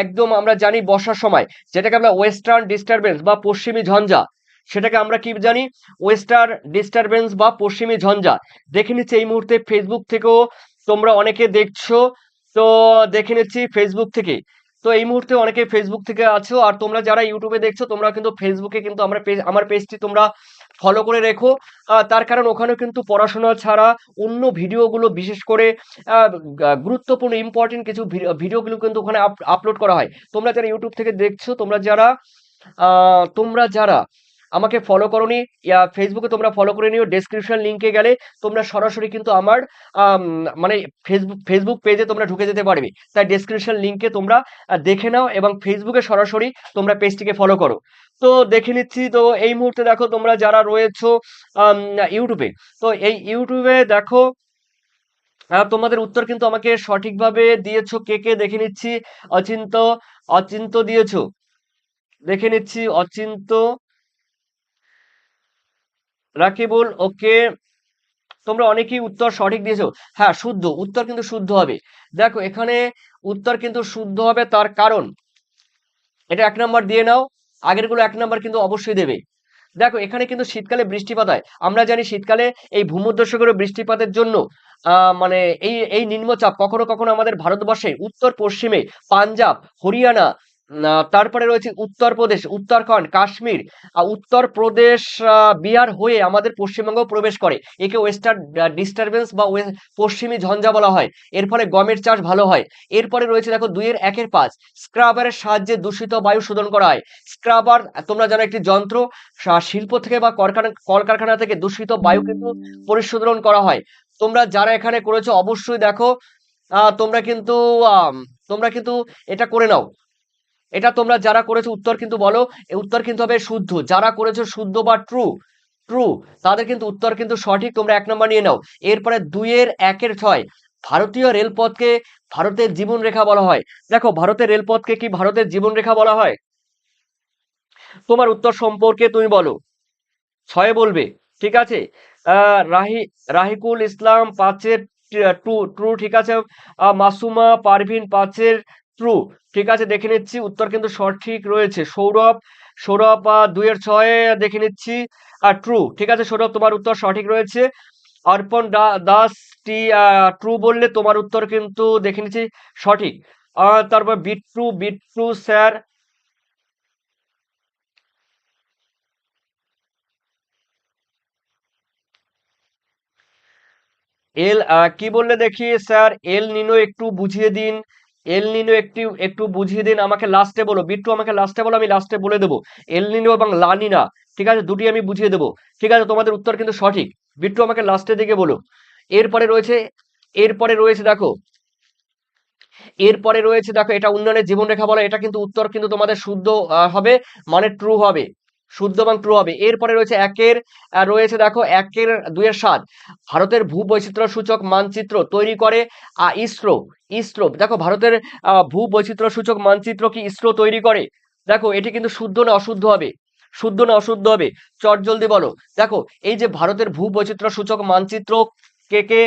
একদম আমরা জানি বর্ষার সময়, যেটাকে আমরা ওয়েস্টার্ন ডিস্টারবেন্স বা পশ্চিমী ঝঞ্ঝা, সেটাকে আমরা কি জানি? ওয়েস্টার্ন ডিস্টারবেন্স বা পশ্চিমী ঝঞ্ঝা। দেখে নিচ্ছি এই মুহূর্তে ফেসবুক থেকেও তোমরা অনেকে দেখছো। তো দেখে নিচ্ছি ফেসবুক থেকে। তো এই মুহূর্তে অনেকে ফেসবুক থেকে আছো, আর তোমরা যারা ইউটিউবে দেখছো তোমরা কিন্তু ফেসবুকে কিন্তু আমার পেজটি তোমরা ফলো করে রেখো। তার কারণ ওখানে কিন্তু পড়াশোনা ছাড়া অন্য ভিডিওগুলো, বিশেষ করে গুরুত্বপূর্ণ ইম্পর্টেন্ট কিছু ভিডিওগুলো কিন্তু ওখানে আপলোড করা হয়। তোমরা যারা ইউটিউব থেকে দেখছো, তোমরা যারা আমাকে ফলো করোনি, ফেসবুকে তোমরা ফলো করে নিও। ডেসক্রিপশন লিংকে গেলে তোমরা সরাসরি কিন্তু আমার আম, মানে ফেসবুক পেজে তোমরা ঢুকে যেতে পারবে। তাই ডেসক্রিপশন লিংকে তোমরা দেখে নাও এবং ফেসবুকে সরাসরি তোমরা পেজটিকে ফলো করো। তো দেখে নিচ্ছি, তো এই মুহূর্তে দেখো তোমরা যারা রয়েছো আম, ইউটিউবে, তো এই ইউটিউবে দেখো তোমাদের উত্তর কিন্তু আমাকে সঠিকভাবে দিয়েছো। কে কে দেখে নিচ্ছি। অচিন্ত, অচিন্ত দিয়েছো, দেখে নিচ্ছি অচিন্ত, রাকিবুল, ওকে, তোমরা অনেকেই উত্তর সঠিক দিয়েছো। হ্যাঁ, শুদ্ধ উত্তর কিন্তু শুদ্ধ হবে। দেখো এখানে উত্তর কিন্তু শুদ্ধ হবে, তার কারণ এটা 1 নাম্বার দিয়ে নাও। আগেরগুলো 1 নাম্বার কিন্তু অবশ্যই দেবে। দেখো এখানে কিন্তু শীতকালে বৃষ্টিপাত হয়। আমরা জানি শীতকালে এই ভূমধ্যসাগরীয় বৃষ্টিপাতের জন্য মানে এই নিম্নচাপ কখনো কখনো আমাদের ভারতবর্ষে উত্তর পশ্চিমে পাঞ্জাব, হরিয়ানা, তারপরে রয়েছে উত্তরপ্রদেশ, উত্তরাখণ্ড, কাশ্মীর, উত্তরপ্রদেশ, বিহার হয়ে আমাদের পশ্চিমবঙ্গ প্রবেশ করে। একে ওয়েস্টার্ন ডিস্টারবেন্স বা পশ্চিমী ঝঞ্ঝা বলা হয়। এর ফলে গমের চাষ ভালো হয়। এরপরে রয়েছে দেখো দুইয়ের একের পাঁচ। স্ক্রাবারের সাহায্যে দূষিত বায়ু শোধন করা হয়। স্ক্রাবার তোমরা জানো একটি যন্ত্র, শিল্প থেকে বা কলকারখানা থেকে দূষিত বায়ু কিন্তু পরিশোধন করা হয়। তোমরা যারা এখানে করেছো অবশ্যই দেখো, তোমরা কিন্তু আম, তোমরা কিন্তু এটা করে নাও। এটা তোমরা যারা করেছো উত্তর কিন্তু বলো। উত্তর কিন্তু হবে শুদ্ধ। যারা করেছো শুদ্ধ বা ট্রু, ট্রু, তাদের কিন্তু উত্তর কিন্তু সঠিক। তোমরা 1 নাম্বার নিয়ে নাও। এরপরে দুইয়ের একের ছয়। ভারতীয় রেলপথকে ভারতের জীবন রেখা বলা হয়। দেখো ভারতের রেলপথকে কি ভারতের জীবন রেখা বলা হয়? তোমার উত্তর সম্পর্কে তুমি বলো, ছয়ে বলবে। ঠিক আছে, রাহিকুল ইসলাম পাঁচের ট্রু, ট্রু, ঠিক আছে। মাসুমা পারভিন পাঁচের ট্রু। ঠিক আছে, দেখে নিচ্ছি উত্তর কিন্তু সঠিক রয়েছে। সৌরভ, সৌরভ দুইয়ের ছয়ে দেখে নিচ্ছি আর ট্রু। ঠিক আছে সৌরভ, তোমার উত্তর সঠিক রয়েছে। অর্পণ দাস টি ট্রু বললে তোমার উত্তর কিন্তু দেখে নিচ্ছি সঠিক। তারপর বিট্টু, বিট্টু স্যার, কি বললে দেখি স্যার? এল নিনো একটু বুঝিয়ে দিন। এল নিনো একটু একটু বুঝিয়ে দিন আমাকে, লাস্টে বলো বিট্টু, আমাকে লাস্টে বলো, আমি লাস্টে বলে দেবো। এল নিনো এবং লানিনা, ঠিক আছে, দুটি আমি বুঝিয়ে দেবো। ঠিক আছে, তোমাদের উত্তর কিন্তু সঠিক। বিট্টু আমাকে লাস্টের দিকে বলো। এরপরে রয়েছে, এরপরে রয়েছে দেখো, এরপরে রয়েছে দেখো, এটা উন্নয়নের জীবনরেখা বলে। এটা কিন্তু উত্তর কিন্তু তোমাদের শুদ্ধ হবে, মানে ট্রু হবে। শুদ্ধ এবং ট্রু হবে। এরপরে রয়েছে একের, রয়েছে দেখো একের দুইয়ের সাত। ভারতের ভূবৈচিত্র্য সূচক মানচিত্র তৈরি করে ইসরো। ইসরো, দেখো ভারতের ভূবৈচিত্র্য সূচক মানচিত্র কি ইসরো তৈরি করে? দেখো এটি কিন্তু শুদ্ধ না অশুদ্ধ হবে? শুদ্ধ না অশুদ্ধ হবে? চট জলদি বলো। দেখো এই যে ভারতের ভূবৈচিত্র্য সূচক মানচিত্র, কে কে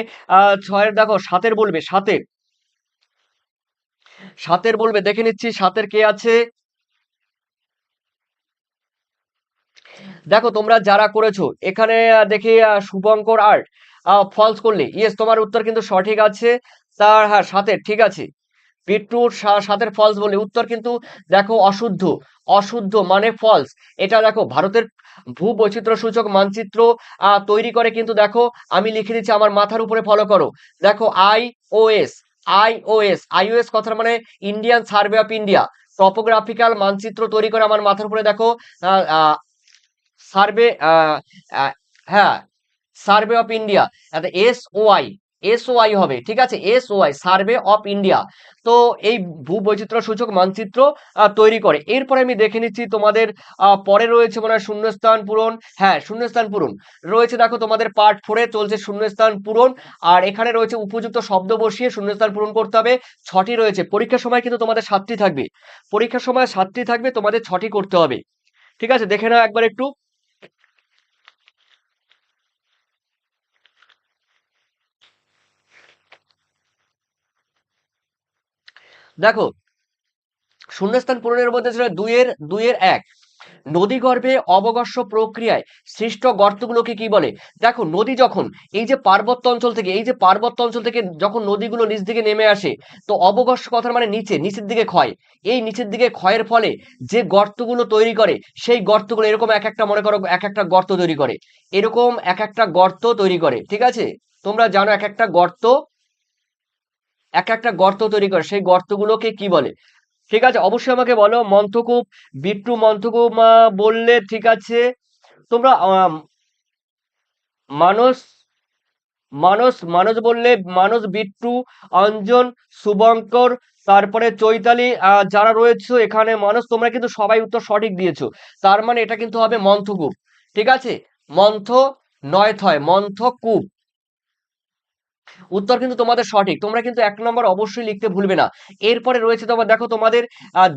ছয়ের, দেখো সাতের বলবে, সাতের, সাতের বলবে। দেখে নিচ্ছি সাতের কে আছে। দেখো তোমরা যারা করেছো এখানে দেখি শুভঙ্কর আর্ট, ফলস করলে ইয়েস, তোমার উত্তর কিন্তু সঠিক আছে। তার হ্যাঁ সাতের, ঠিক আছে। বিটরুট সাথে ফলস বলে, উত্তর কিন্তু দেখো অশুদ্ধ, অশুদ্ধ মানে ফলস। এটা দেখো ভারতের ভূবৈচিত্র্য সূচক মানচিত্র তৈরি করে কিন্তু দেখো, আমি লিখে দিচ্ছি আমার মাথার উপরে, ফলো করো। দেখো আইওএস, আইওএস, আইওএস কথার মানে Indian survey of India, topographical মানচিত্র তৈরি করে আমার মাথার উপরে দেখো সার্ভে, হ্যাঁ survey of India, SOI, SOI হবে, ঠিক আছে, SOI সার্ভে অফ ইন্ডিয়া। তো এই ভূবৈচিত্র্য সূচক মানচিত্র তৈরি করে। এরপরে আমি দেখে নিচ্ছি তোমাদের পরে রয়েছে মনে হয় শূন্যস্থান পূরণ, হ্যাঁ শূন্যস্থান পূরণ রয়েছে, দেখো তোমাদের পার্ট 4-এ চলছে শূন্যস্থান পূরণ। আর এখানে রয়েছে উপযুক্ত শব্দ বসিয়ে শূন্যস্থান পূরণ করতে হবে, 6টি রয়েছে। পরীক্ষার সময় কিন্তু তোমাদের 7টি থাকবে, পরীক্ষার সময় 7টি থাকবে, তোমাদের 6টি করতে হবে, ঠিক আছে, দেখে নাও একবার একটু। দেখো শূন্যস্থান পূরণের মধ্যে ছিল দুইয়ের এক, নদীগর্ভে অবগর্ষ প্রক্রিয়ায় সৃষ্ট গর্তগুলোকে কি বলে? দেখো নদী যখন এই যে পার্বত্য অঞ্চল থেকে, এই যে পার্বত্য অঞ্চল থেকে যখন নদীগুলো নিচ দিকে নেমে আসে, তো অবগর্ষ কথার মানে নিচে, নিচের দিকে ক্ষয়, এই নিচের দিকে ক্ষয়ের ফলে যে গর্তগুলো তৈরি করে, সেই গর্তগুলো এরকম এক একটা, মনে করো এক একটা গর্ত তৈরি করে, এরকম এক একটা গর্ত তৈরি করে, ঠিক আছে, তোমরা জানো এক একটা গর্ত, এক একটা গর্ত তৈরি করে, সেই গর্তগুলোকে কি বলে? ঠিক আছে, অবশ্যই আমাকে বলো। মন্থকূপ, বিট্টু মন্থকূপ বললে, ঠিক আছে। তোমরা মানস, মানস বললে, মানস, বিট্টু, অঞ্জন, শুভঙ্কর, তারপরে চৈতালি, যারা রয়েছে এখানে মানস, তোমরা কিন্তু সবাই উত্তর সঠিক দিয়েছো, তার মানে এটা কিন্তু হবে মন্থকূপ, ঠিক আছে, মন্থ নয় থয়, মন্থকূপ, উত্তর কিন্তু তোমাদের সঠিক। তোমরা কিন্তু 1 নম্বর অবশ্যই লিখতে ভুলবে না। এরপরে রয়েছে তোমার, দেখো তোমাদের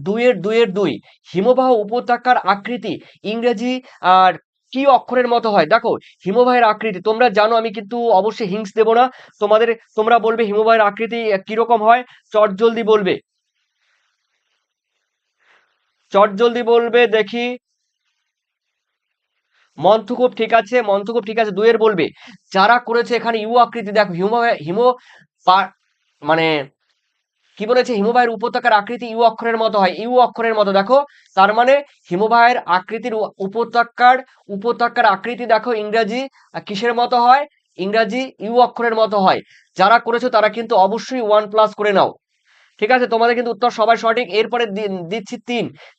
দুইয়ের দুই, হিমবাহ উপত্যকার আকৃতি ইংরেজি আর কি অক্ষরের মতো হয়? দেখো হিমবাহের আকৃতি তোমরা জানো, আমি কিন্তু অবশ্যই হিংস দেব না তোমাদের, তোমরা বলবে হিমবাহের আকৃতি কিরকম হয়, চট জলদি বলবে, চট জলদি বলবে দেখি। মন্থকূপ, ঠিক আছে, মন্থকূপ, ঠিক আছে, দুইয়ের বলবে। যারা করেছে এখানে ইউ আকৃতি, দেখো মানে কি বলেছে, হিমবাহের উপত্যকার আকৃতি ইউ অক্ষরের মতো হয়, ইউ অক্ষরের মতো, দেখো তার মানে হিমবাহের আকৃতির উপত্যকার আকৃতি দেখো ইংরেজি কিসের মতো হয়, ইংরেজি ইউ অক্ষরের মতো হয়। যারা করেছো তারা কিন্তু অবশ্যই 1+ করে নাও, ঠিক আছে, তোমাদের কিন্তু উত্তর সবাই সঠিক। এরপরে দিচ্ছি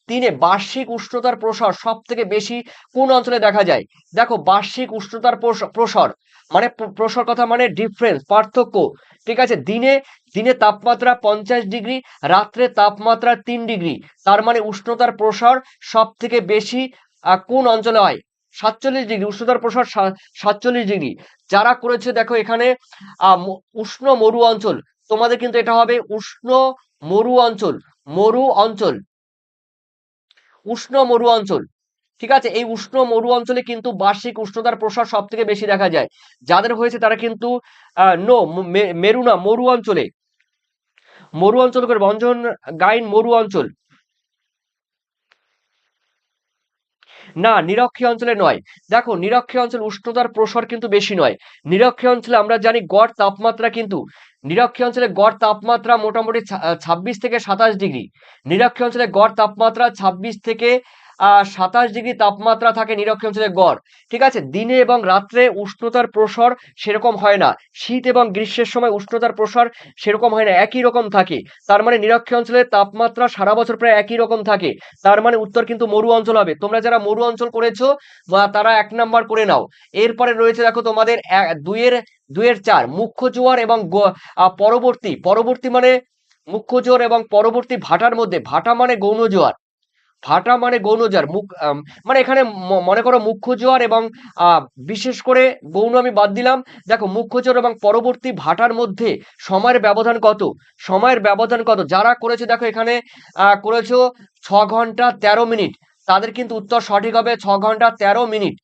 তিনে, বার্ষিক উষ্ণতার প্রসার সব থেকে বেশি কোন অঞ্চলে দেখা যায়? দেখো বার্ষিক উষ্ণতার প্রসার মানে প্রসার কথা মানে ডিফারেন্স, পার্থক্য, ঠিক আছে, দিনে দিনে তাপমাত্রা 50 ডিগ্রি, রাত্রে তাপমাত্রা 3 ডিগ্রি, তার মানে উষ্ণতার প্রসার সব থেকে বেশি কোন অঞ্চলে হয়? 47 ডিগ্রি, উষ্ণতার প্রসার 47 ডিগ্রি। যারা করেছে দেখো এখানে উষ্ণ মরু অঞ্চল, তোমাদের কিন্তু এটা হবে উষ্ণ মরু অঞ্চল, মরু অঞ্চল, উষ্ণ মরু অঞ্চল, ঠিক আছে, এই উষ্ণ মরু অঞ্চলে কিন্তু বার্ষিক উষ্ণতার প্রসার সব থেকে বেশি দেখা যায়। যাদের হয়েছে তারা কিন্তু মেরু না, মরু অঞ্চলে, মরু অঞ্চল করে বঞ্জন গাইন, মরু অঞ্চল, না নিরক্ষীয় অঞ্চলে নয়। দেখো নিরক্ষীয় অঞ্চল উষ্ণতার প্রসার কিন্তু বেশি নয়, নিরক্ষীয় অঞ্চলে আমরা জানি গড় তাপমাত্রা কিন্তু, নিরক্ষীয় অঞ্চলে গড় তাপমাত্রা মোটামুটি 26 থেকে 27 ডিগ্রি, নিরক্ষীয় অঞ্চলে গড় তাপমাত্রা 26 থেকে 27 ডিগ্রি তাপমাত্রা থাকে নিরক্ষীয় অঞ্চলে গড়, ঠিক আছে, দিনে এবং রাত্রে উষ্ণতার প্রসার সেরকম হয় না, শীত এবং গ্রীষ্মের সময় উষ্ণতার প্রসার সেরকম হয় না, একই রকম থাকে, তার মানে নিরক্ষীয় অঞ্চলে তাপমাত্রা সারা বছর প্রায় একই রকম থাকে, তার মানে উত্তর কিন্তু মরু অঞ্চল হবে। তোমরা যারা মরু অঞ্চল করেছো বা তারা 1 নাম্বার করে নাও। এরপরে রয়েছে দেখো তোমাদের দুইয়ের চার, মুখ্য জোয়ার এবং পরবর্তী, পরবর্তী মানে মুখ্য জোয়ার এবং পরবর্তী ভাটার মধ্যে, ভাটা মানে গৌণ জোয়ার, ভাটা মানে গৌণ জোয়ার, মানে এখানে মনে করো মুখ্য জোয়ার এবং আহ, বিশেষ করে গৌণ আমি বাদ দিলাম। দেখো মুখ্য জোয়ার এবং পরবর্তী ভাটার মধ্যে সময়ের ব্যবধান কত, সময়ের ব্যবধান কত? যারা করেছে দেখো এখানে করেছো 6 ঘন্টা 13 মিনিট, তাদের কিন্তু উত্তর সঠিক হবে 6 ঘন্টা 13 মিনিট,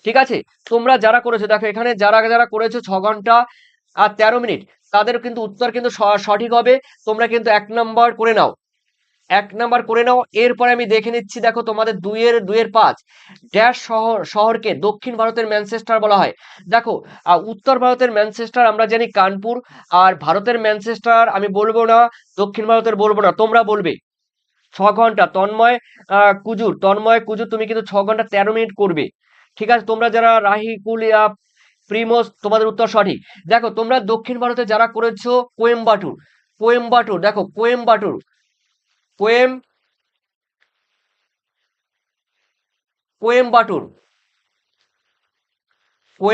ঠিক আছে, তোমরা যারা করেছো দেখো এখানে যারা যারা করেছো 6 ঘন্টা 13 মিনিট, তাদের কিন্তু উত্তর কিন্তু সঠিক হবে। তোমরা কিন্তু 1 নাম্বার করে নাও, 1 নাম্বার করে নাও। এরপরে আমি দেখে নিচ্ছি, দেখো তোমাদের 2-এর 5 ড্যাশ শহরকে দক্ষিণ ভারতের ম্যানচেস্টার বলা হয়। দেখো উত্তর ভারতের ম্যানচেস্টার আমরা জানি কানপুর, আর ভারতের ম্যানচেস্টার আমি বলবো না, দক্ষিণ ভারতের বলবো না, তোমরা বলবে। 6 ঘন্টা তন্ময় কুজুর তুমি কিন্তু 6 ঘন্টা 13 মিনিট করবে। ঠিক আছে, তোমরা যারা রাহি কুলিয়া প্রিমোস তোমাদের উত্তর সঠিক। দেখো তোমরা দক্ষিণ ভারতে যারা করেছো কোয়েম্বাটুর, দেখো কোয়েম কোয়েম্বাটুর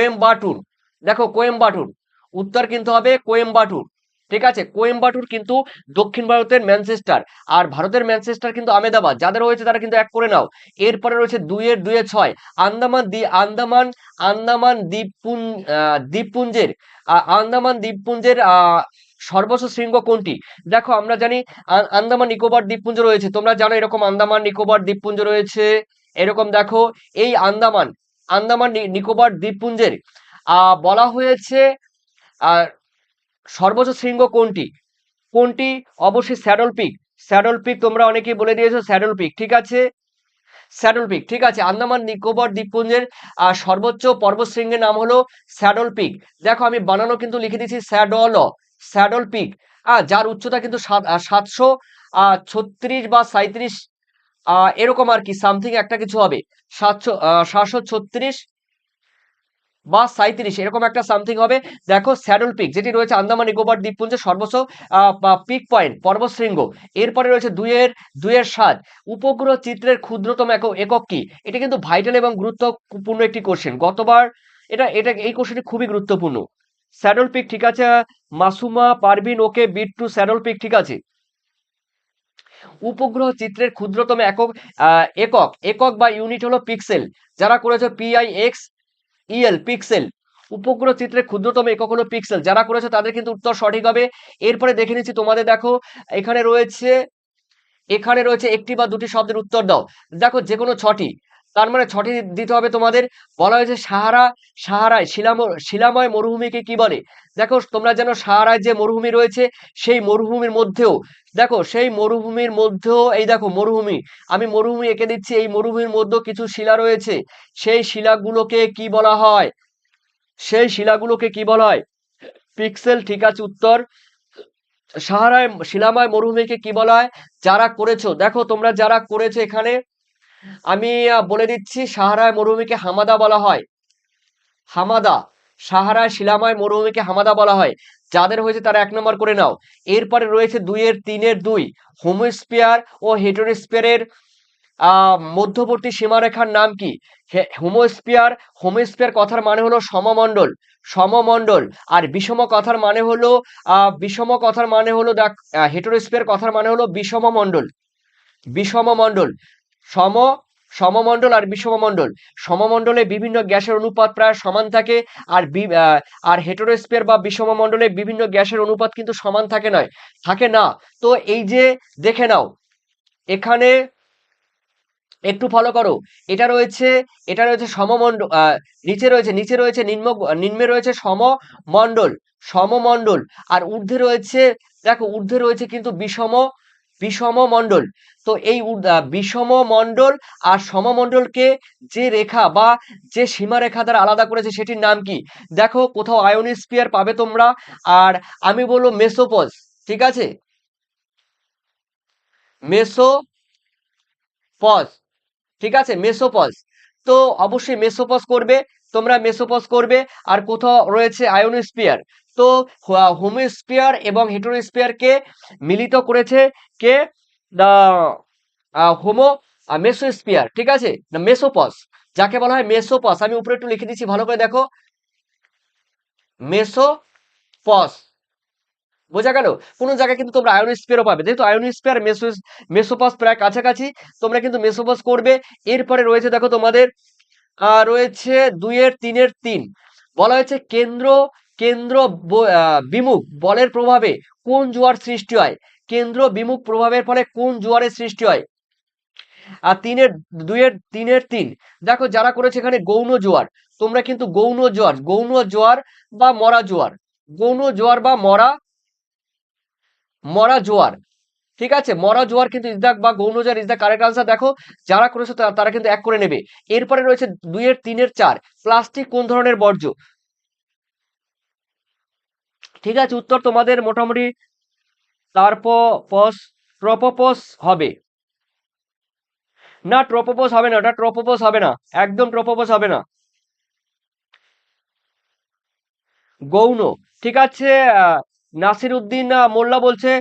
কোয়েম্বাটুর দেখো কোয়েম্বাটুর, উত্তর কিন্তু হবে কোয়েম্বাটুর। ঠিক আছে, কোয়েম্বাটুর কিন্তু দক্ষিণ ভারতের ম্যানচেস্টার, আর ভারতের ম্যানচেস্টার কিন্তু আমেদাবাদ। যাদের হয়েছে তারা কিন্তু 1 করে নাও। এরপরে রয়েছে 2-এর 6 আন্দামান আন্দামান দ্বীপপুঞ্জের সর্বোচ্চ শৃঙ্গ কোনটি? দেখো আমরা জানি আন্দামান নিকোবর দ্বীপপুঞ্জ রয়েছে, তোমরা জানো এরকম আন্দামান নিকোবর দ্বীপপুঞ্জ রয়েছে। এরকম দেখো এই আন্দামান নিকোবর দ্বীপপুঞ্জের বলা হয়েছে আহ সর্বোচ্চ শৃঙ্গ কোনটি? কোনটি? অবশ্যই স্যাডল পিক তোমরা অনেকেই বলে দিয়েছো স্যাডল পিক। ঠিক আছে, স্যাডল পিক। ঠিক আছে, আন্দামান নিকোবর দ্বীপপুঞ্জের সর্বোচ্চ পর্বতশৃঙ্গের নাম হলো স্যাডল পিক। দেখো আমি বানানো কিন্তু লিখে দিচ্ছি স্যাডল পিক, যার উচ্চতা কিন্তু 736 বা 37 এরকম আর কি, সামথিং একটা কিছু হবে। 736 বা 37 এরকম একটা সামথিং হবে। দেখো স্যাডল পিক যেটি রয়েছে আন্দামান নিকোবর দ্বীপপুঞ্জের সর্বোচ্চ পিক পয়েন্ট পর্বতশৃঙ্গ। এরপরে রয়েছে 2-এর 7 উপগ্রহ চিত্রের ক্ষুদ্রতম একক কি? এটা কিন্তু ভাইটাল এবং গুরুত্বপূর্ণ একটি কোশ্চেন, গতবার এটা এটা এই কোশ্চেনটি খুবই গুরুত্বপূর্ণ। স্যাডল পিক, ঠিক আছে, মাসুমা পারভিন ওকে বিট টু স্যাডল পিক। ঠিক আছে, উপগ্রহ চিত্রের ক্ষুদ্রতম একক বা ইউনিট হলো পিক্সেল। যারা করেছে PIXEL পিক্সেল, উপগ্রহ চিত্রের ক্ষুদ্রতম একক হলো পিক্সেল। যারা করেছে তাদের কিন্তু উত্তর সঠিক হবে। এরপরে দেখে নিচ্ছি তোমাদের, দেখো এখানে রয়েছে একটি বা দুটি শব্দের উত্তর দাও। দেখো যে কোনো 6টি, তার মানে 6টি দিতে হবে তোমাদের। বলা হয়েছে সাহারায় শিলাময় মরুভূমিকে কি বলে? দেখো তোমরা জানো সাহারায় যে মরুভূমি রয়েছে, সেই মরুভূমির মধ্যেও, দেখো সেই মরুভূমির মধ্যেও এই দেখো মরুভূমি, আমি মরুভূমি এঁকে দিচ্ছি, এই মরুভূমির মধ্যে কিছু শিলা রয়েছে, সেই শিলাগুলোকে কি বলা হয়? পিক্সেল। ঠিক আছে, উত্তর শিলাময় মরুভূমিকে কি বলা হয়? যারা করেছো, দেখো তোমরা যারা করেছো এখানে আমি বলে দিচ্ছি, সাহারায় মরুভূমিকে হামাদা বলা হয়। সাহারায় শিলাময় মরুভূমিকে হামাদা বলা হয়। যাদের হয়েছে তারা 1 নম্বর করে নাও। এরপরে রয়েছে 2-এর 3 হোমোস্ফিয়ার ও হেটেরোস্ফিয়ারের মধ্যবর্তী সীমারেখার নাম কি? হোমোস্ফিয়ার কথার মানে হলো সমমণ্ডল। আর বিষম কথার মানে হলো হেটেরোস্ফিয়ার কথার মানে হলো বিষমমণ্ডল। সম সমমণ্ডল আর বিষমমণ্ডল। সমমণ্ডলে বিভিন্ন গ্যাসের অনুপাত প্রায় সমান থাকে, আর হেটেরোস্ফিয়ার বা বিষমমণ্ডলে বিভিন্ন গ্যাসের অনুপাত কিন্তু সমান থাকে না। তো এই যে দেখে নাও এখানে একটু ফলো করো, এটা রয়েছে সমমণ্ডল, নিচে রয়েছে নিম্নে রয়েছে সমমণ্ডল, আর ঊর্ধ্বে রয়েছে কিন্তু বিষম মণ্ডল। তো এই বিষম মণ্ডল আর সমমণ্ডলকে যে রেখা বা যে সীমারেখা দ্বারা আলাদা করেছে সেটির নাম কি? দেখো কোথাও আয়োনোস্ফিয়ার পাবে তোমরা, আর আমি বলবো মেসোপজ। ঠিক আছে, মেসোপজ। ঠিক আছে, মেসোপজ। তো অবশ্যই মেসোপজ করবে। আর কোথাও রয়েছে আয়োনোস্ফিয়ার। তো হোমোস্ফিয়ার এবং হেটেরোস্ফিয়ারকে মিলিত করেছে কে? দা হোমো মেসোস্ফিয়ার। ঠিক আছে, না মেসোপজ, যাকে বলা হয় মেসোপজ। আমি উপরে একটু লিখে দিচ্ছি, ভালো করে দেখো, মেসোপজ। বোঝা গেল? কোন জায়গায় কিন্তু তোমরা আয়োনোস্ফিয়ারও পাবে, যেহেতু আয়োনোস্ফিয়ার মেসোপজ প্রায় কাছাকাছি, তোমরা কিন্তু মেসোপজ করবে। এরপরে রয়েছে দেখো তোমাদের রয়েছে 2-এর 3 বলা হয়েছে কেন্দ্র বিমুখ বলের প্রভাবে কোন জোয়ার সৃষ্টি হয়? কেন্দ্র বিমুখ প্রভাবের ফলে কোন জোয়ারের সৃষ্টি হয়? আর 2-এর 3 দেখো যারা করেছে এখানে গৌণ জোয়ার, তোমরা কিন্তু গৌণ জোয়ার বা মরা জোয়ার, গৌণ জোয়ার বা মরা জোয়ার, ঠিক আছে, মরা জোয়ার কিন্তু ইজ দা বা গৌণ জোয়ার ইজ দা কারেক্ট আনসার। দেখো যারা করেছো তারা কিন্তু 1 করে নেবে। এরপরে রয়েছে 2 এর 3 এর 4, প্লাস্টিক কোন ধরনের বর্জ্য? ঠিক আছে, উত্তর তোমাদের মোটামুটি তারপস ট্রপোপস হবে। না, ট্রপোপস হবে না, ওটা ট্রপোপস হবে না, একদম ট্রপোপস হবে না, গৌণ। ঠিক আছে, নাসির উদ্দিন মোল্লা বলছে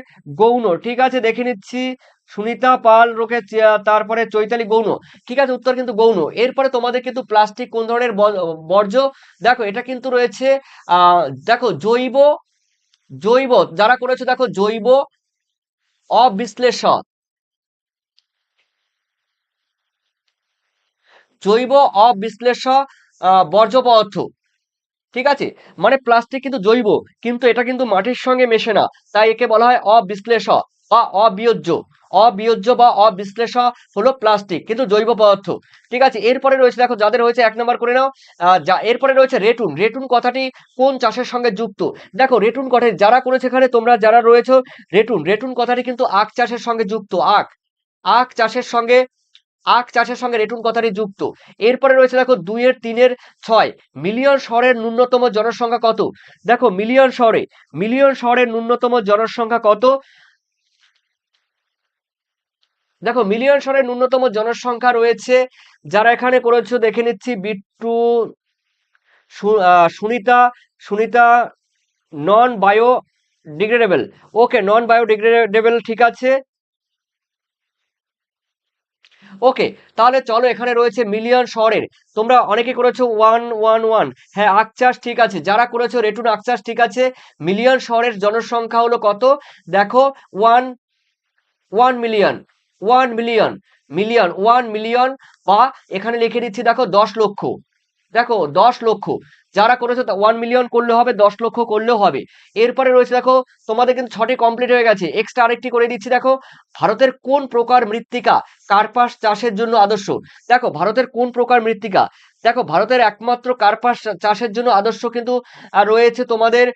গৌণ। ঠিক আছে, দেখে নিচ্ছি। সুনিতা পাল রোকে তারপরে চৈতালি গৌণ। ঠিক আছে, উত্তর কিন্তু গৌণ। এরপরে তোমাদের কিন্তু প্লাস্টিক কোন ধরনের বর্জ্য? দেখো এটা কিন্তু রয়েছে আহ দেখো জৈব, জৈব যারা করেছে দেখো জৈব অবিশ্লেষ, জৈব অবিশ্লেষ বর্জ্য পদার্থ। ঠিক আছে, মানে প্লাস্টিক কিন্তু জৈব, কিন্তু এটা কিন্তু মাটির সঙ্গে মেশে না, তাই একে বলা হয় অবিশ্লেষ বা অবিয়োজ্য। অবিয়োজ্য বা অবিশ্লেষ হলো প্লাস্টিক, কিন্তু জৈব পদার্থ। ঠিক আছে, এরপরে রয়েছে দেখো যাদের হয়েছে 1 নম্বর করে নাও। এরপরে রয়েছে রেটুন। রেটুন কথাটি কোন চাষের সঙ্গে যুক্ত? দেখো রেটুন কথাটি যারা করেছে এখানে তোমরা যারা রয়েছে, রেটুন রেটুন কথাটি কিন্তু আখ চাষের সঙ্গে যুক্ত। আখ, আখ চাষের সঙ্গে, আখ চাষের সঙ্গে রেটুন কথাটি যুক্ত। এরপরে রয়েছে দেখো 2 এর 3 এর 6, মিলিয়ন শহরের ন্যূনতম জনসংখ্যা কত? দেখো মিলিয়ন শহরে, মিলিয়ন শহরের ন্যূনতম জনসংখ্যা কত? দেখো মিলিয়ন শহরের ন্যূনতম জনসংখ্যা রয়েছে, যারা এখানে করেছো দেখে নিচ্ছি। বিট্টু, সুনিতা, সুনিতা নন বায়ো ডিগ্রেডেবল। ওকে, নন বায়ো ডিগ্রেডেবল, ঠিক আছে। ওকে, তাহলে চলো এখানে রয়েছে মিলিয়ন শহরের, তোমরা অনেকে করেছো 111। হ্যাঁ, আখ চাষ ঠিক আছে, যারা করেছো রেটুন আখ চাষ ঠিক আছে। মিলিয়ন শহরের জনসংখ্যা হলো কত? দেখো 1 মিলিয়ন, 1 মিলিয়ন, মিলিয়ন 1 মিলিয়ন, বা এখানে লিখে দিচ্ছি দেখো 10 লক্ষ। দেখো 10 লক্ষ, যারা করেছো 1 মিলিয়ন করলে হবে, 10 লক্ষ করলেও হবে। এরপরে রয়েছে দেখো তোমাদের কিন্তু 6টি কমপ্লিট হয়ে গেছে, এক্সট্রা আরেকটি করে দিচ্ছি। দেখো ভারতের কোন প্রকার মৃত্তিকা কার্পাস চাষের জন্য আদর্শ? দেখো ভারতের কোন প্রকার মৃত্তিকা, দেখো ভারতের একমাত্র কার্পাস চাষের জন্য আদর্শ কিন্তু রয়েছে তোমাদের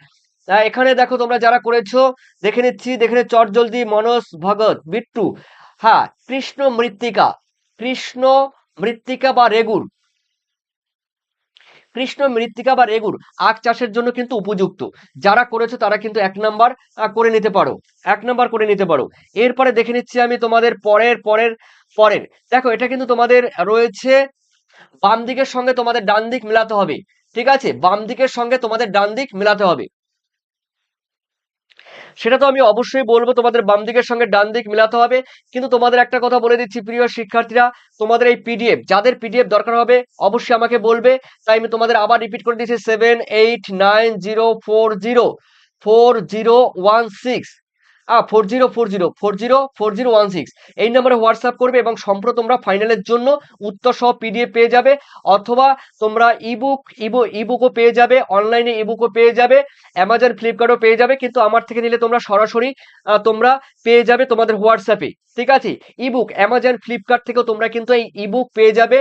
এখানে দেখো তোমরা যারা করেছো দেখে নিচ্ছি, দেখে চটজলদি মনোজ ভগত বিট্টু। হ্যাঁ, কৃষ্ণ মৃত্তিকা, কৃষ্ণ মৃত্তিকা বা রেগুর, কৃষ্ণ মৃত্তিকা বা রেগুর আখ চাষের জন্য কিন্তু উপযুক্ত। যারা করেছো তারা কিন্তু 1 নাম্বার করে নিতে পারো, 1 নাম্বার করে নিতে পারো। এরপরে দেখে নিচ্ছি আমি তোমাদের পরের পরের পরের। দেখো এটা কিন্তু তোমাদের রয়েছে বাম দিকের সঙ্গে তোমাদের ডান দিক মেলাতে হবে। ঠিক আছে, বাম দিকের সঙ্গে তোমাদের ডান দিক মেলাতে হবে। সেটা তো আমি অবশ্যই বলবো, তোমাদের বাম দিকের সঙ্গে ডান দিক মেলাতে হবে। কিন্তু তোমাদের একটা কথা বলে দিচ্ছি প্রিয় শিক্ষার্থীরা, তোমাদের এই পিডিএফ, যাদের পিডিএফ দরকার হবে অবশ্যই আমাকে বলবে। তাই আমি তোমাদের আবার রিপিট করে দিচ্ছি, 7890404016, 4040404016 এই নম্বরে হোয়াটসঅ্যাপ করবে এবং সম্প্রতি তোমরা ফাইনালের জন্য উত্তর সহ পিডিএফ পেয়ে যাবে, অথবা তোমরা ইবুকও পেয়ে যাবে, অনলাইনে ইবুকও পেয়ে যাবে, অ্যামাজন ফ্লিপকার্টও পেয়ে যাবে। কিন্তু আমার থেকে নিলে তোমরা সরাসরি তোমরা পেয়ে যাবে তোমাদের হোয়াটসঅ্যাপে। ঠিক আছে, ইবুক অ্যামাজন ফ্লিপকার্ট থেকেও তোমরা কিন্তু এই ইবুক পেয়ে যাবে,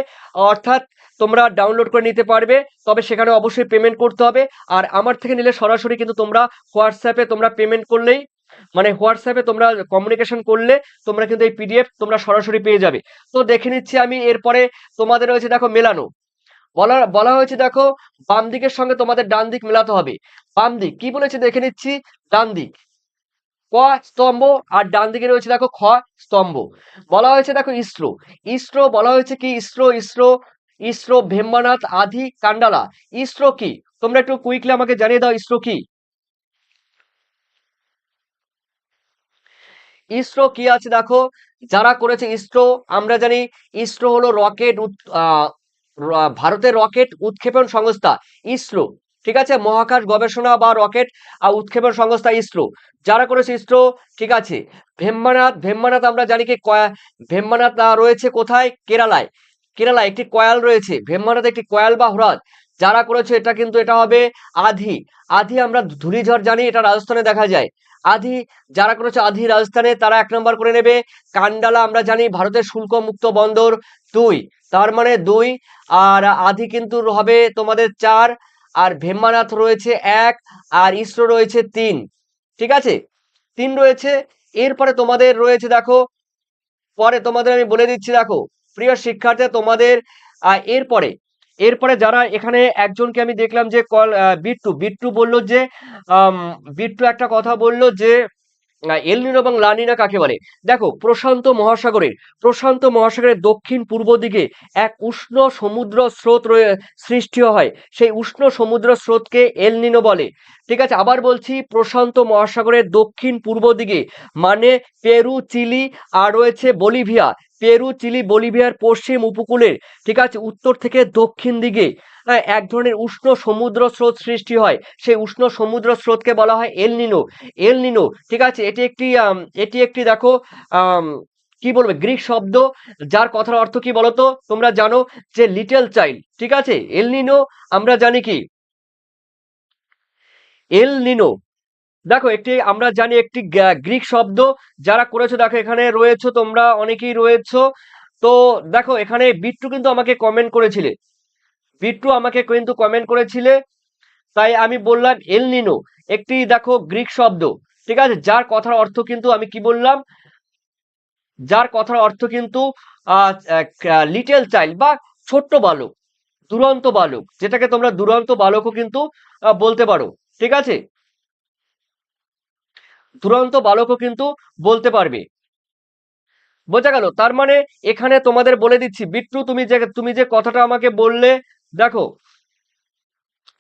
অর্থাৎ তোমরা ডাউনলোড করে নিতে পারবে। তবে সেখানে অবশ্যই পেমেন্ট করতে হবে। আর আমার থেকে নিলে সরাসরি কিন্তু তোমরা হোয়াটসঅ্যাপে তোমরা পেমেন্ট করলেই, মানে হোয়াটসঅ্যাপে তোমরা কমিউনিকেশন করলে তোমরা কিন্তু এই পিডিএফ তোমরা সরাসরি পেয়ে যাবে। তো দেখে নিচ্ছি আমি এরপরে তোমাদের রয়েছে দেখো মেলানো, বলা বলা হয়েছে দেখো বাম দিকের সঙ্গে তোমাদের ডান দিক মেলাতে হবে। বাম দিক কি বলেছে দেখে নিচ্ছি, ডান দিক ক স্তম্ভ, আর ডান দিকে রয়েছে দেখো খ স্তম্ভ। বলা হয়েছে দেখো ইসরো, ইসরো বলা হয়েছে কি, ইসরো, ইসরো, ইসরো ভেম্বানাথ আধি কান্ডালা, ইসরো কি? তোমরা একটু কুইকলি আমাকে জানিয়ে দাও ইসরো কি। ইসরো কি আছে দেখো, যারা করেছে ইসরো, আমরা জানি ইসরো হলো রকেট ভারতের রকেট উৎক্ষেপণ সংস্থা ইসরো। ঠিক আছে, মহাকাশ গবেষণা বা রকেট উৎক্ষেপণ সংস্থা ইসরো, যারা করেছে ইসরো। ঠিক আছে, ভেম্বানাথ, ভেম্বানাথ আমরা জানি কি ভেম্বানাথ রয়েছে কোথায়? কেরালায়, কেরালায় একটি কয়াল রয়েছে, ভেম্বানাথ একটি কয়াল বা হ্রদ। যারা করেছে এটা কিন্তু এটা হবে আধি। আধি আমরা ধূলিঝড় জানি, এটা রাজস্থানে দেখা যায়। আধি, যারা করেছে আধি রাজস্থানে, তারা 1 নম্বর করে নেবে। কান্ডালা আমরা জানি ভারতের শুল্ক মুক্ত বন্দর 2, তার মানে 2। আর আধি কিন্তু হবে তোমাদের 4, আর ভেম্বানাথ রয়েছে 1, আর ইসরো রয়েছে 3। ঠিক আছে, 3 রয়েছে। এরপরে তোমাদের রয়েছে দেখো, পরে তোমাদের আমি বলে দিচ্ছি দেখো প্রিয় শিক্ষার্থী তোমাদের এরপরে এরপরে যারা এখানে একজনকে আমি দেখলাম যে কল বিট্টু বিট্টু বললো যে আম, বিট্টু একটা কথা বললো যে এল নিনো এবং লা নিনা কাকে বলে। দেখো প্রশান্ত মহাসাগরের দক্ষিণ পূর্ব দিকে এক উষ্ণ সমুদ্র স্রোত সৃষ্টি হয়, সেই উষ্ণ সমুদ্র স্রোতকে এল নিনো বলে। ঠিক আছে, আবার বলছি, প্রশান্ত মহাসাগরের দক্ষিণ পূর্ব দিকে মানে পেরু, চিলি আর রয়েছে বলিভিয়া, পেরু, চিলি, বলিভিয়ার পশ্চিম উপকূলের, ঠিক আছে, উত্তর থেকে দক্ষিণ দিকে এক ধরনের উষ্ণ সমুদ্র স্রোত সৃষ্টি হয়, সেই উষ্ণ সমুদ্র স্রোতকে বলা হয় এল নিনো। এল নিনো, ঠিক আছে, এটি একটি দেখো আম, কি বলবে, গ্রিক শব্দ, যার কথার অর্থ কি বলতো তোমরা জানো, যে লিটল চাইল্ড। ঠিক আছে, এল নিনো আমরা জানি কি, এল নিনো দেখো আমরা জানি একটি গ্রিক শব্দ, যারা করেছো দেখো এখানে রয়েছো তোমরা অনেকেই রয়েছো। তো দেখো এখানে বিট্টু কিন্তু আমাকে কমেন্ট করেছিলে, বিট্টু আমাকে কিন্তু কমেন্ট করেছিলে, তাই আমি বললাম এল নিনো একটি দেখো গ্রিক শব্দ। ঠিক আছে, যার কথার অর্থ কিন্তু আমি কি বললাম, যার কথার অর্থ কিন্তু লিটল চাইল্ড বা ছোট্ট বালক, দুরন্ত বালক, যেটাকে তোমরা দুরন্ত বালকও কিন্তু বলতে পারো। ঠিক আছে, দুরন্ত বালকও কিন্তু বলতে পারবে। বোঝা গেল? তার মানে এখানে তোমাদের বলে দিচ্ছি বিট্টু, তুমি যে কথাটা আমাকে বললে, দেখো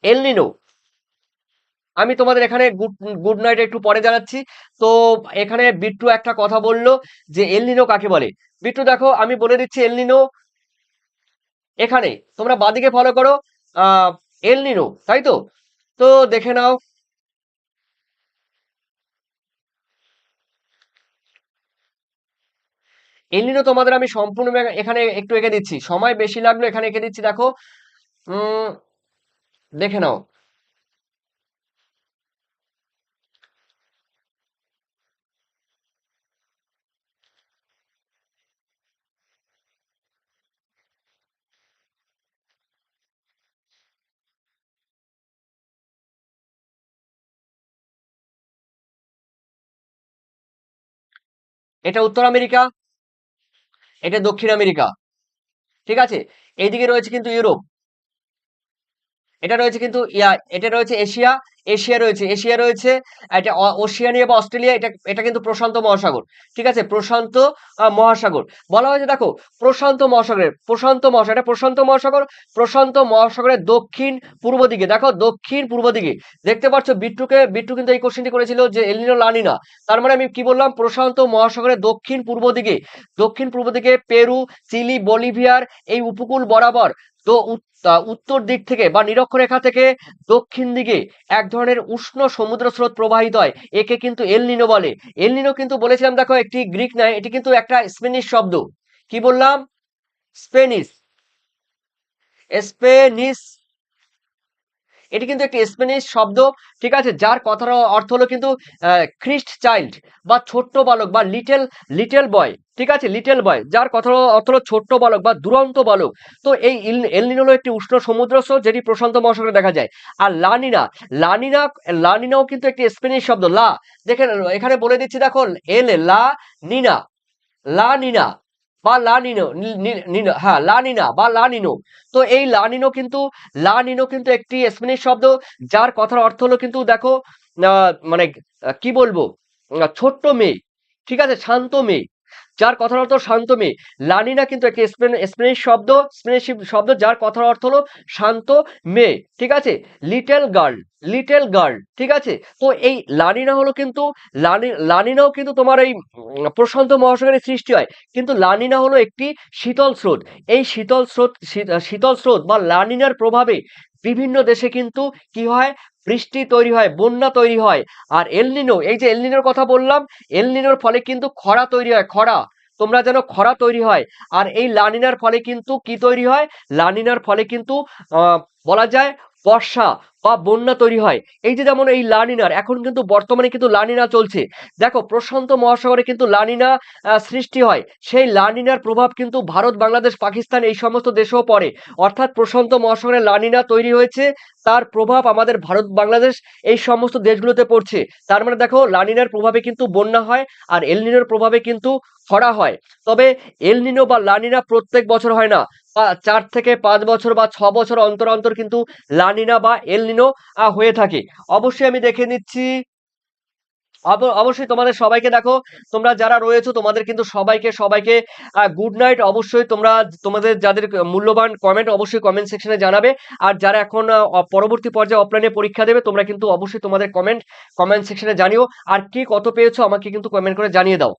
এল নিনো, আমি তোমাদের এখানে গুড গুড নাইট একটু পরে জানাচ্ছি। তো এখানে বিট্টু একটা কথা বললো যে এল নিনো কাকে বলে। বিট্টু দেখো আমি বলে দিচ্ছি এল নিনো, এখানে তোমরা বাদিকে ফলো করো, আহ এল নিনো, তাই তো? তো দেখে নাও, এল নিনো তোমাদের আমি সম্পূর্ণ এখানে একটু এঁকে দিচ্ছি, সময় বেশি লাগলো, এখানে এঁকে দিচ্ছি দেখো। উম দেখে নাও, এটা উত্তর আমেরিকা, এটা দক্ষিণ আমেরিকা। ঠিক আছে, এইদিকে রয়েছে কিন্তু ইউরোপ, এটা রয়েছে কিন্তু এটা রয়েছে এশিয়া, এশিয়া রয়েছে, এটা ওশিয়ানিয়া বা অস্ট্রেলিয়া, এটা এটা কিন্তু প্রশান্ত মহাসাগর। ঠিক আছে, প্রশান্ত মহাসাগর বলা হয়েছে দেখো, প্রশান্ত মহাসাগর, প্রশান্ত মহাসাগরের দক্ষিণ পূর্ব দিকে, দেখো দক্ষিণ পূর্ব দিকে দেখতে পাচ্ছ। বিট্টু কিন্তু এই কোশ্চেনটি করেছিল যে এলিনো লানিনা, তার মানে আমি কি বললাম, প্রশান্ত মহাসাগরের দক্ষিণ পূর্ব দিকে পেরু, চিলি, বলিভিয়ার এই উপকূল বরাবর, তো উত্তর দিক থেকে বা নিরক্ষরেখা থেকে দক্ষিণ দিকে এক ধরনের উষ্ণ সমুদ্র স্রোত প্রবাহিত হয়, একে কিন্তু এল নিনো বলে। এল নিনো কিন্তু বলেছিলাম দেখো একটি গ্রিক নয়, এটি কিন্তু একটা স্পেনিশ শব্দ। কি বললাম? স্পেনিশ, স্পেনিশ, এটি কিন্তু একটি স্পেনিশ শব্দ। ঠিক আছে, যার কথার অর্থ হলো কিন্তু খ্রিস্ট চাইল্ড বা ছোট্ট বালক বা লিটল লিটল বয়। ঠিক আছে, লিটল বয়, যার কথার অর্থ হলো ছোট্ট বালক বা দুরন্ত বালক। তো এই এল নিনো হলো একটি উষ্ণ সমুদ্র স্রোত, যেটি প্রশান্ত মহাসাগরে দেখা যায়। আর লানিনা, লানিনা লানিনাও কিন্তু একটি স্পেনিশ শব্দ। দেখেন এখানে বলে দিচ্ছি দেখো, এল লা নিনা, লা নিনা বা লা নিনো, হ্যাঁ লা নিনা বা লা নিনো। তো এই লা নিনো কিন্তু একটি স্প্যানিশ শব্দ, যার কথার অর্থ হলো কিন্তু দেখো মানে কি বলবো, ছোট্ট মেয়ে। ঠিক আছে, শান্ত মেয়ে, যার কথার অর্থ শান্ত মেয়ে। লানিনা কিন্তু একটি স্প্যানিশ শব্দ, যার কথার অর্থ হলো শান্ত মেয়ে। ঠিক আছে, লিটল গার্ল, লিটল গার্ল। ঠিক আছে, তো এই লানিনা হলো কিন্তু লানিনাও কিন্তু তোমার এই প্রশান্ত মহাসাগরের সৃষ্টি হয়, কিন্তু লানিনা হলো একটি শীতল স্রোত। এই শীতল স্রোত বা লানিনার প্রভাবে বিভিন্ন দেশে কিন্তু কি হয়, বৃষ্টি তৈরি হয়, বন্যা তৈরি হয়। আর এল নিনো, এই যে এল নিনোর কথা বললাম, এল নিনোর ফলে কিন্তু খরা তৈরি হয়, খরা, তোমরা জানো খরা তৈরি হয়। আর এই লানিনার ফলে কিন্তু কি তৈরি হয়, লানিনার ফলে কিন্তু আহ, বলা যায় বর্ষা বা বন্যা তৈরি হয়। এই যে যেমন এই লানিনার এখন কিন্তু বর্তমানে কিন্তু লানিনা চলছে। দেখো প্রশান্ত মহাসাগরে কিন্তু লানিনা সৃষ্টি হয়। সেই লানিনার প্রভাব কিন্তু ভারত, বাংলাদেশ, পাকিস্তান এই সমস্ত দেশেও পড়ে। অর্থাৎ প্রশান্ত মহাসাগরে লানিনা তৈরি হয়েছে, তার প্রভাব আমাদের ভারত, বাংলাদেশ এই সমস্ত দেশগুলোতে পড়ছে। তার মানে দেখো লানিনার প্রভাবে কিন্তু বন্যা হয়, আর এল নিনোর প্রভাবে কিন্তু খরা হয়। তবে এল নিনো বা লানিনা প্রত্যেক বছর হয় না। ৪ থেকে ৫ বছর বা ৬ বছর অন্তর অন্তর কিন্তু লানিনা বা এল নিনো হয়ে থাকে। অবশ্যই আমি দেখে নিচ্ছি। অবশ্যই তোমাদের সবাইকে দেখো, তোমরা যারা রয়েছো তোমাদের কিন্তু সবাইকে গুড নাইট। অবশ্যই তোমরা তোমাদের যাদের মূল্যবান কমেন্ট অবশ্যই কমেন্ট সেকশনে জানাবে। আর যারা এখন পরবর্তী পর্যায়ে অফলাইনে পরীক্ষা দেবে তোমরা কিন্তু অবশ্যই তোমাদের কমেন্ট সেকশনে জানিও। আর কে কত পেয়েছো আমাকে কিন্তু কমেন্ট করে জানিয়ে দাও।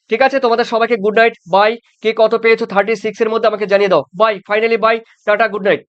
ঠিক আছে, তোমাদের সবাইকে গুড নাইট, বাই। কে কত পেয়েছো 36 এর মধ্যে আমাকে জানিয়ে দাও। Bye, finally bye, tata, good night.